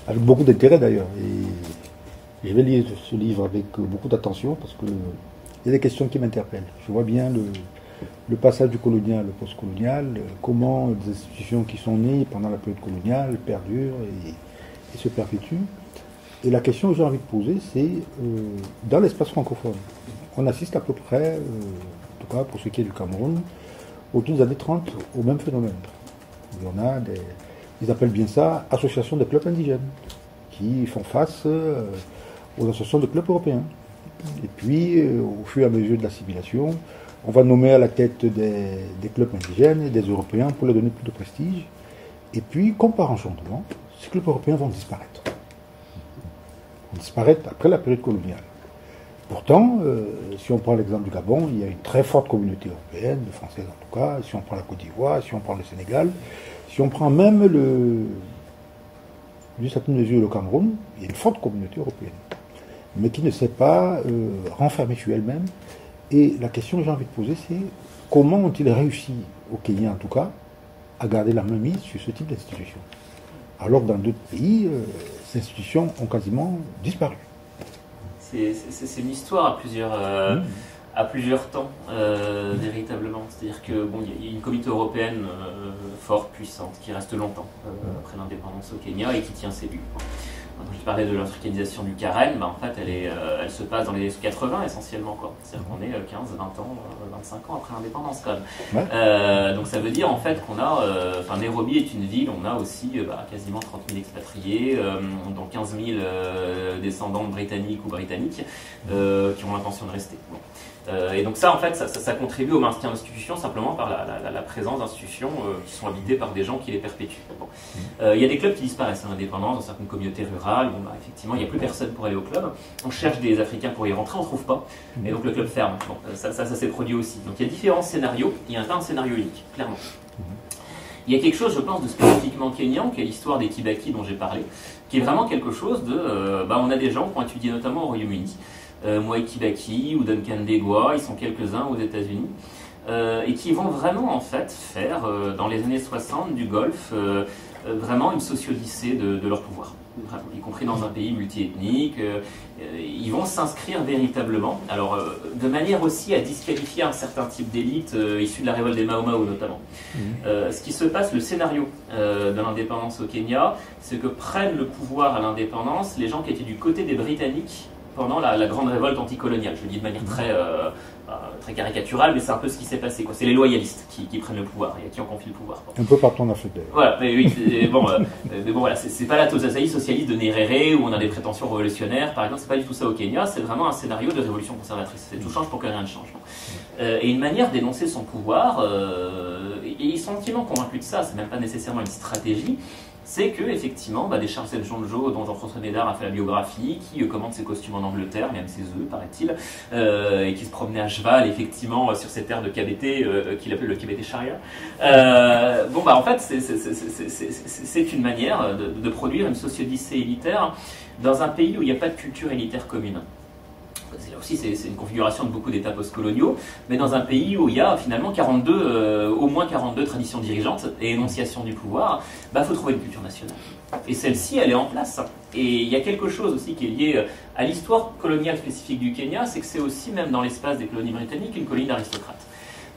Speaker 6: avec beaucoup d'intérêt d'ailleurs. Et je vais lire ce livre avec beaucoup d'attention parce que il y a des questions qui m'interpellent. Je vois bien le passage du colonial au post-colonial, comment des institutions qui sont nées pendant la période coloniale perdurent et se perpétuent. Et la question que j'ai envie de poser, c'est dans l'espace francophone, on assiste à peu près, en tout cas pour ce qui est du Cameroun, autour des années 30 au même phénomène. Il y en a ils appellent bien ça association des clubs indigènes, qui font face aux associations de clubs européens. Et puis, au fur et à mesure de l'assimilation, on va nommer à la tête des clubs indigènes et des Européens pour leur donner plus de prestige. Et puis, comme par enchantement, ces clubs européens vont disparaître. Ils vont disparaître après la période coloniale. Pourtant, si on prend l'exemple du Gabon, il y a une très forte communauté européenne, de Françaises en tout cas. Si on prend la Côte d'Ivoire, si on prend le Sénégal, si on prend même le d'une certaine mesure, le Cameroun, il y a une forte communauté européenne, mais qui ne s'est pas renfermée sur elle-même. Et la question que j'ai envie de poser, c'est comment ont-ils réussi, au Kenya en tout cas, à garder la mainmise sur ce type d'institution, alors que dans d'autres pays, ces institutions ont quasiment disparu.
Speaker 2: C'est une histoire à plusieurs temps, véritablement. C'est-à-dire que bon, il y a une communauté européenne forte, puissante, qui reste longtemps après l'indépendance au Kenya et qui tient ses buts. Quand je parlais de l'africanisation du Karen, en fait, elle se passe dans les années 80 essentiellement, quoi. C'est-à-dire qu'on est 15, 20 ans, 25 ans après l'indépendance, quand même. Ouais. Donc ça veut dire en fait qu'on a, Nairobi est une ville, on a aussi quasiment 30 000 expatriés, dont 15 000 descendants de Britanniques ou Britanniques qui ont l'intention de rester. Bon. Et donc ça, en fait, ça contribue au maintien d'institutions simplement par la présence d'institutions qui sont habitées par des gens qui les perpétuent. Bon. Il y a des clubs qui disparaissent à l'indépendance dans certaines communautés rurales. Bon, effectivement, il n'y a plus personne pour aller au club. On cherche des Africains pour y rentrer, on ne trouve pas. Et donc le club ferme. Bon, ça s'est produit aussi. Donc il y a différents scénarios. Il y a un scénario unique, clairement. Il y a quelque chose, je pense, de spécifiquement kényan, qui est l'histoire des Kibaki dont j'ai parlé, qui est vraiment quelque chose de... on a des gens qui ont étudié notamment au Royaume-Uni. Mwai Kibaki ou Duncan Degwa, ils sont quelques-uns aux États-Unis, et qui vont vraiment en fait faire dans les années 60 du Golfe vraiment une socio-odyssée de leur pouvoir, vraiment, y compris dans un pays multiethnique. Ils vont s'inscrire véritablement, alors de manière aussi à disqualifier un certain type d'élite issue de la révolte des Mau Mau notamment. Ce qui se passe, le scénario de l'indépendance au Kenya, c'est que prennent le pouvoir à l'indépendance les gens qui étaient du côté des Britanniques pendant la grande révolte anticoloniale. Je le dis de manière très caricaturale, mais c'est un peu ce qui s'est passé. C'est les loyalistes qui prennent le pouvoir et à qui on confie le pouvoir.
Speaker 6: Un peu partout en Afrique d'ailleurs.
Speaker 2: Voilà, mais oui, mais bon, voilà, c'est pas la Tosasaï socialiste de Nyerere où on a des prétentions révolutionnaires, par exemple, c'est pas du tout ça au Kenya, c'est vraiment un scénario de révolution conservatrice. Tout change pour que rien ne change. Et une manière d'énoncer son pouvoir, et ils sont intimement convaincus de ça, c'est même pas nécessairement une stratégie. C'est que, effectivement, des Charles Njonjo, dont Jean-François Médard a fait la biographie, qui commande ses costumes en Angleterre, même ses œufs, paraît-il, et qui se promenait à cheval, effectivement, sur ces terres de KBT, qu'il appelait le KBT Sharia. En fait, c'est une manière de produire une socio-odyssée élitaire dans un pays où il n'y a pas de culture élitaire commune. Là aussi, c'est une configuration de beaucoup d'États postcoloniaux, mais dans un pays où il y a finalement au moins 42 traditions dirigeantes et énonciations du pouvoir, faut trouver une culture nationale. Et celle-ci, elle est en place. Et il y a quelque chose aussi qui est lié à l'histoire coloniale spécifique du Kenya, c'est que c'est aussi, même dans l'espace des colonies britanniques, une colonie d'aristocrates.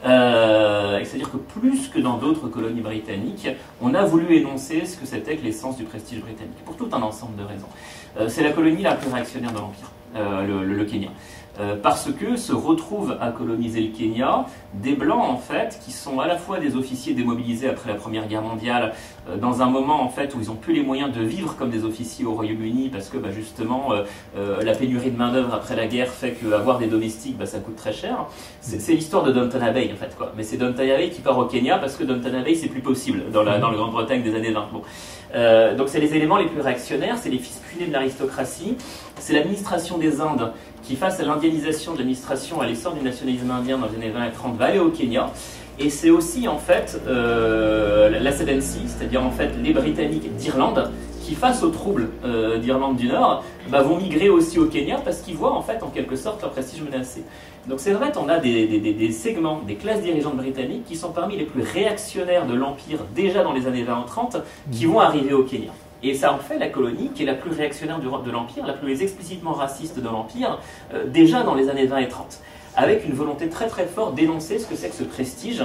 Speaker 2: C'est-à-dire que plus que dans d'autres colonies britanniques, on a voulu énoncer ce que c'était que l'essence du prestige britannique, pour tout un ensemble de raisons. C'est la colonie la plus réactionnaire de l'Empire. Le Kenya. Parce que se retrouvent à coloniser le Kenya des Blancs, en fait, qui sont à la fois des officiers démobilisés après la Première Guerre mondiale, dans un moment, en fait, où ils n'ont plus les moyens de vivre comme des officiers au Royaume-Uni, parce que, justement, la pénurie de main-d'œuvre après la guerre fait qu'avoir des domestiques, ça coûte très cher. C'est l'histoire de Downton Abbey, en fait, quoi. Mais c'est Downton Abbey qui part au Kenya, parce que Downton Abbey, c'est plus possible dans la Grande-Bretagne des années 20. Bon. Donc c'est les éléments les plus réactionnaires, c'est les fils punés de l'aristocratie, c'est l'administration des Indes qui, face à l'indianisation de l'administration, à l'essor du nationalisme indien dans les années 20 et 30, va aller au Kenya. Et c'est aussi en fait la Sedency, c'est-à-dire en fait les Britanniques d'Irlande, qui face aux troubles d'Irlande du Nord, vont migrer aussi au Kenya parce qu'ils voient en fait en quelque sorte leur prestige menacé. Donc c'est vrai qu'on a des segments, des classes dirigeantes britanniques qui sont parmi les plus réactionnaires de l'Empire déjà dans les années 20 ou 30, qui vont arriver au Kenya. Et ça en fait la colonie qui est la plus réactionnaire de l'Empire, la plus explicitement raciste de l'Empire, déjà dans les années 20 et 30, avec une volonté très très forte d'énoncer ce que c'est que ce prestige,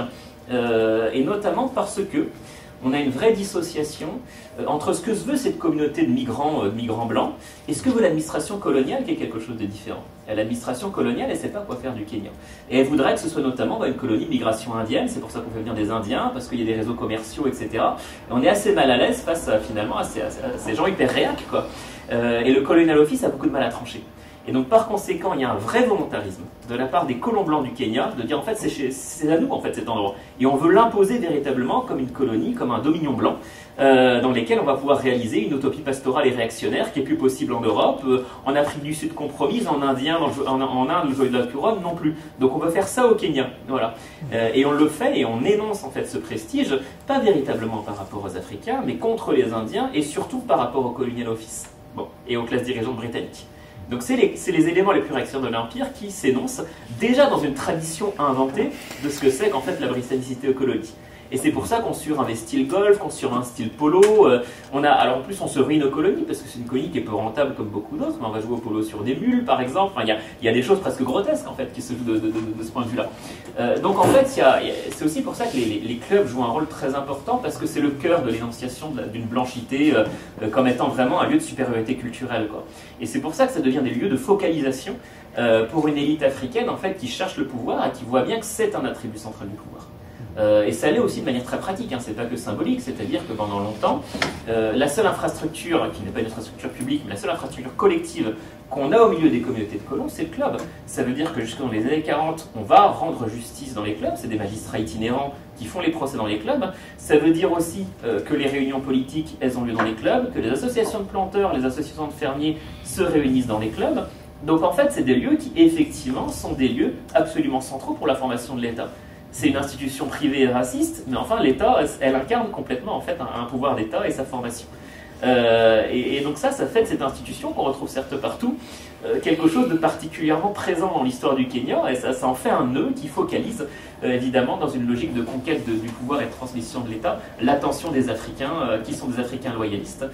Speaker 2: et notamment parce que on a une vraie dissociation entre ce que veut cette communauté de migrants blancs et ce que veut l'administration coloniale, qui est quelque chose de différent. L'administration coloniale, elle ne sait pas quoi faire du Kenya. Et elle voudrait que ce soit notamment une colonie de migration indienne, c'est pour ça qu'on fait venir des Indiens, parce qu'il y a des réseaux commerciaux, etc. Et on est assez mal à l'aise face finalement à ces gens hyper réacs, quoi. Et le Colonial Office a beaucoup de mal à trancher. Et donc par conséquent, il y a un vrai volontarisme de la part des colons blancs du Kenya de dire en fait c'est à nous en fait cet endroit. Et on veut l'imposer véritablement comme une colonie, comme un dominion blanc, dans lesquels on va pouvoir réaliser une utopie pastorale et réactionnaire qui est plus possible en Europe, en Afrique du Sud compromise, en Inde, le joyau de la couronne non plus. Donc on va faire ça au Kenya, voilà. Et on le fait et on énonce en fait ce prestige, pas véritablement par rapport aux Africains, mais contre les Indiens et surtout par rapport au colonial office, bon, et aux classes dirigeantes britanniques. Donc c'est les éléments les plus réactionnaires de l'Empire qui s'énoncent déjà dans une tradition inventée de ce que c'est qu'en fait la britannicité aux colonies. Et c'est pour ça qu'on surinvestit le golf, qu'on surinvestit le polo. Alors en plus, on se ruine aux colonies, parce que c'est une colonie qui est peu rentable comme beaucoup d'autres. Mais on va jouer au polo sur des mules, par exemple. Enfin, il y a des choses presque grotesques, en fait, qui se jouent de ce point de vue-là. Donc en fait, c'est aussi pour ça que les clubs jouent un rôle très important, parce que c'est le cœur de l'énonciation d'une blanchité comme étant vraiment un lieu de supériorité culturelle, quoi. Et c'est pour ça que ça devient des lieux de focalisation pour une élite africaine, en fait, qui cherche le pouvoir et qui voit bien que c'est un attribut central du pouvoir. Et ça l'est aussi de manière très pratique, hein, c'est pas que symbolique, c'est-à-dire que pendant longtemps, la seule infrastructure, qui n'est pas une infrastructure publique, mais la seule infrastructure collective qu'on a au milieu des communautés de colons, c'est le club. Ça veut dire que jusqu'en les années 40, on va rendre justice dans les clubs, c'est des magistrats itinérants qui font les procès dans les clubs. Ça veut dire aussi que les réunions politiques, elles ont lieu dans les clubs, que les associations de planteurs, les associations de fermiers se réunissent dans les clubs. Donc en fait, c'est des lieux qui, effectivement, sont des lieux absolument centraux pour la formation de l'État. C'est une institution privée et raciste, mais enfin l'État, elle incarne complètement en fait un pouvoir d'État et sa formation. Et donc ça fait de cette institution qu'on retrouve certes partout quelque chose de particulièrement présent dans l'histoire du Kenya, et ça en fait un nœud qui focalise évidemment dans une logique de conquête du pouvoir et de transmission de l'État l'attention des Africains qui sont des Africains loyalistes,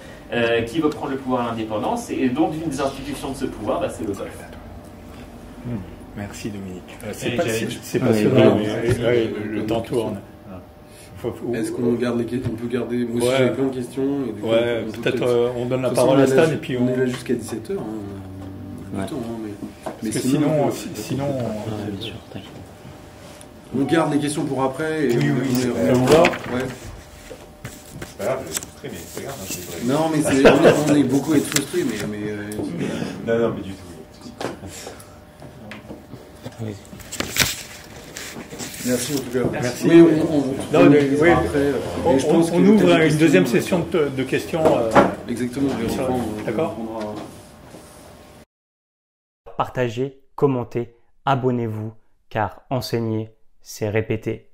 Speaker 2: qui veulent prendre le pouvoir à l'indépendance, et donc une des institutions de ce pouvoir, c'est le golf.
Speaker 1: Merci Dominique. C'est passionnant, mais le temps tourne.
Speaker 7: Est-ce qu'on garde les questions? On peut garder. Moi aussi j'avais plein de questions.
Speaker 1: Ouais, peut-être on donne la parole à Stan et puis
Speaker 7: on est là jusqu'à 17h. Hein.
Speaker 1: Mais sinon.
Speaker 5: Bien sûr, t'inquiète.
Speaker 7: On garde les questions pour après. Et
Speaker 1: oui, ça vous va?
Speaker 7: Ouais.
Speaker 8: C'est pas grave, je suis frustré, mais c'est pas grave.
Speaker 7: Non, mais on est beaucoup à être frustrés, mais
Speaker 8: non, mais du tout.
Speaker 5: Oui.
Speaker 7: Merci en tout cas.
Speaker 1: Merci.
Speaker 7: Oui,
Speaker 1: on ouvre une deuxième session de questions.
Speaker 7: Exactement.
Speaker 1: D'accord.
Speaker 9: Partagez, commentez, abonnez-vous, car enseigner, c'est répéter.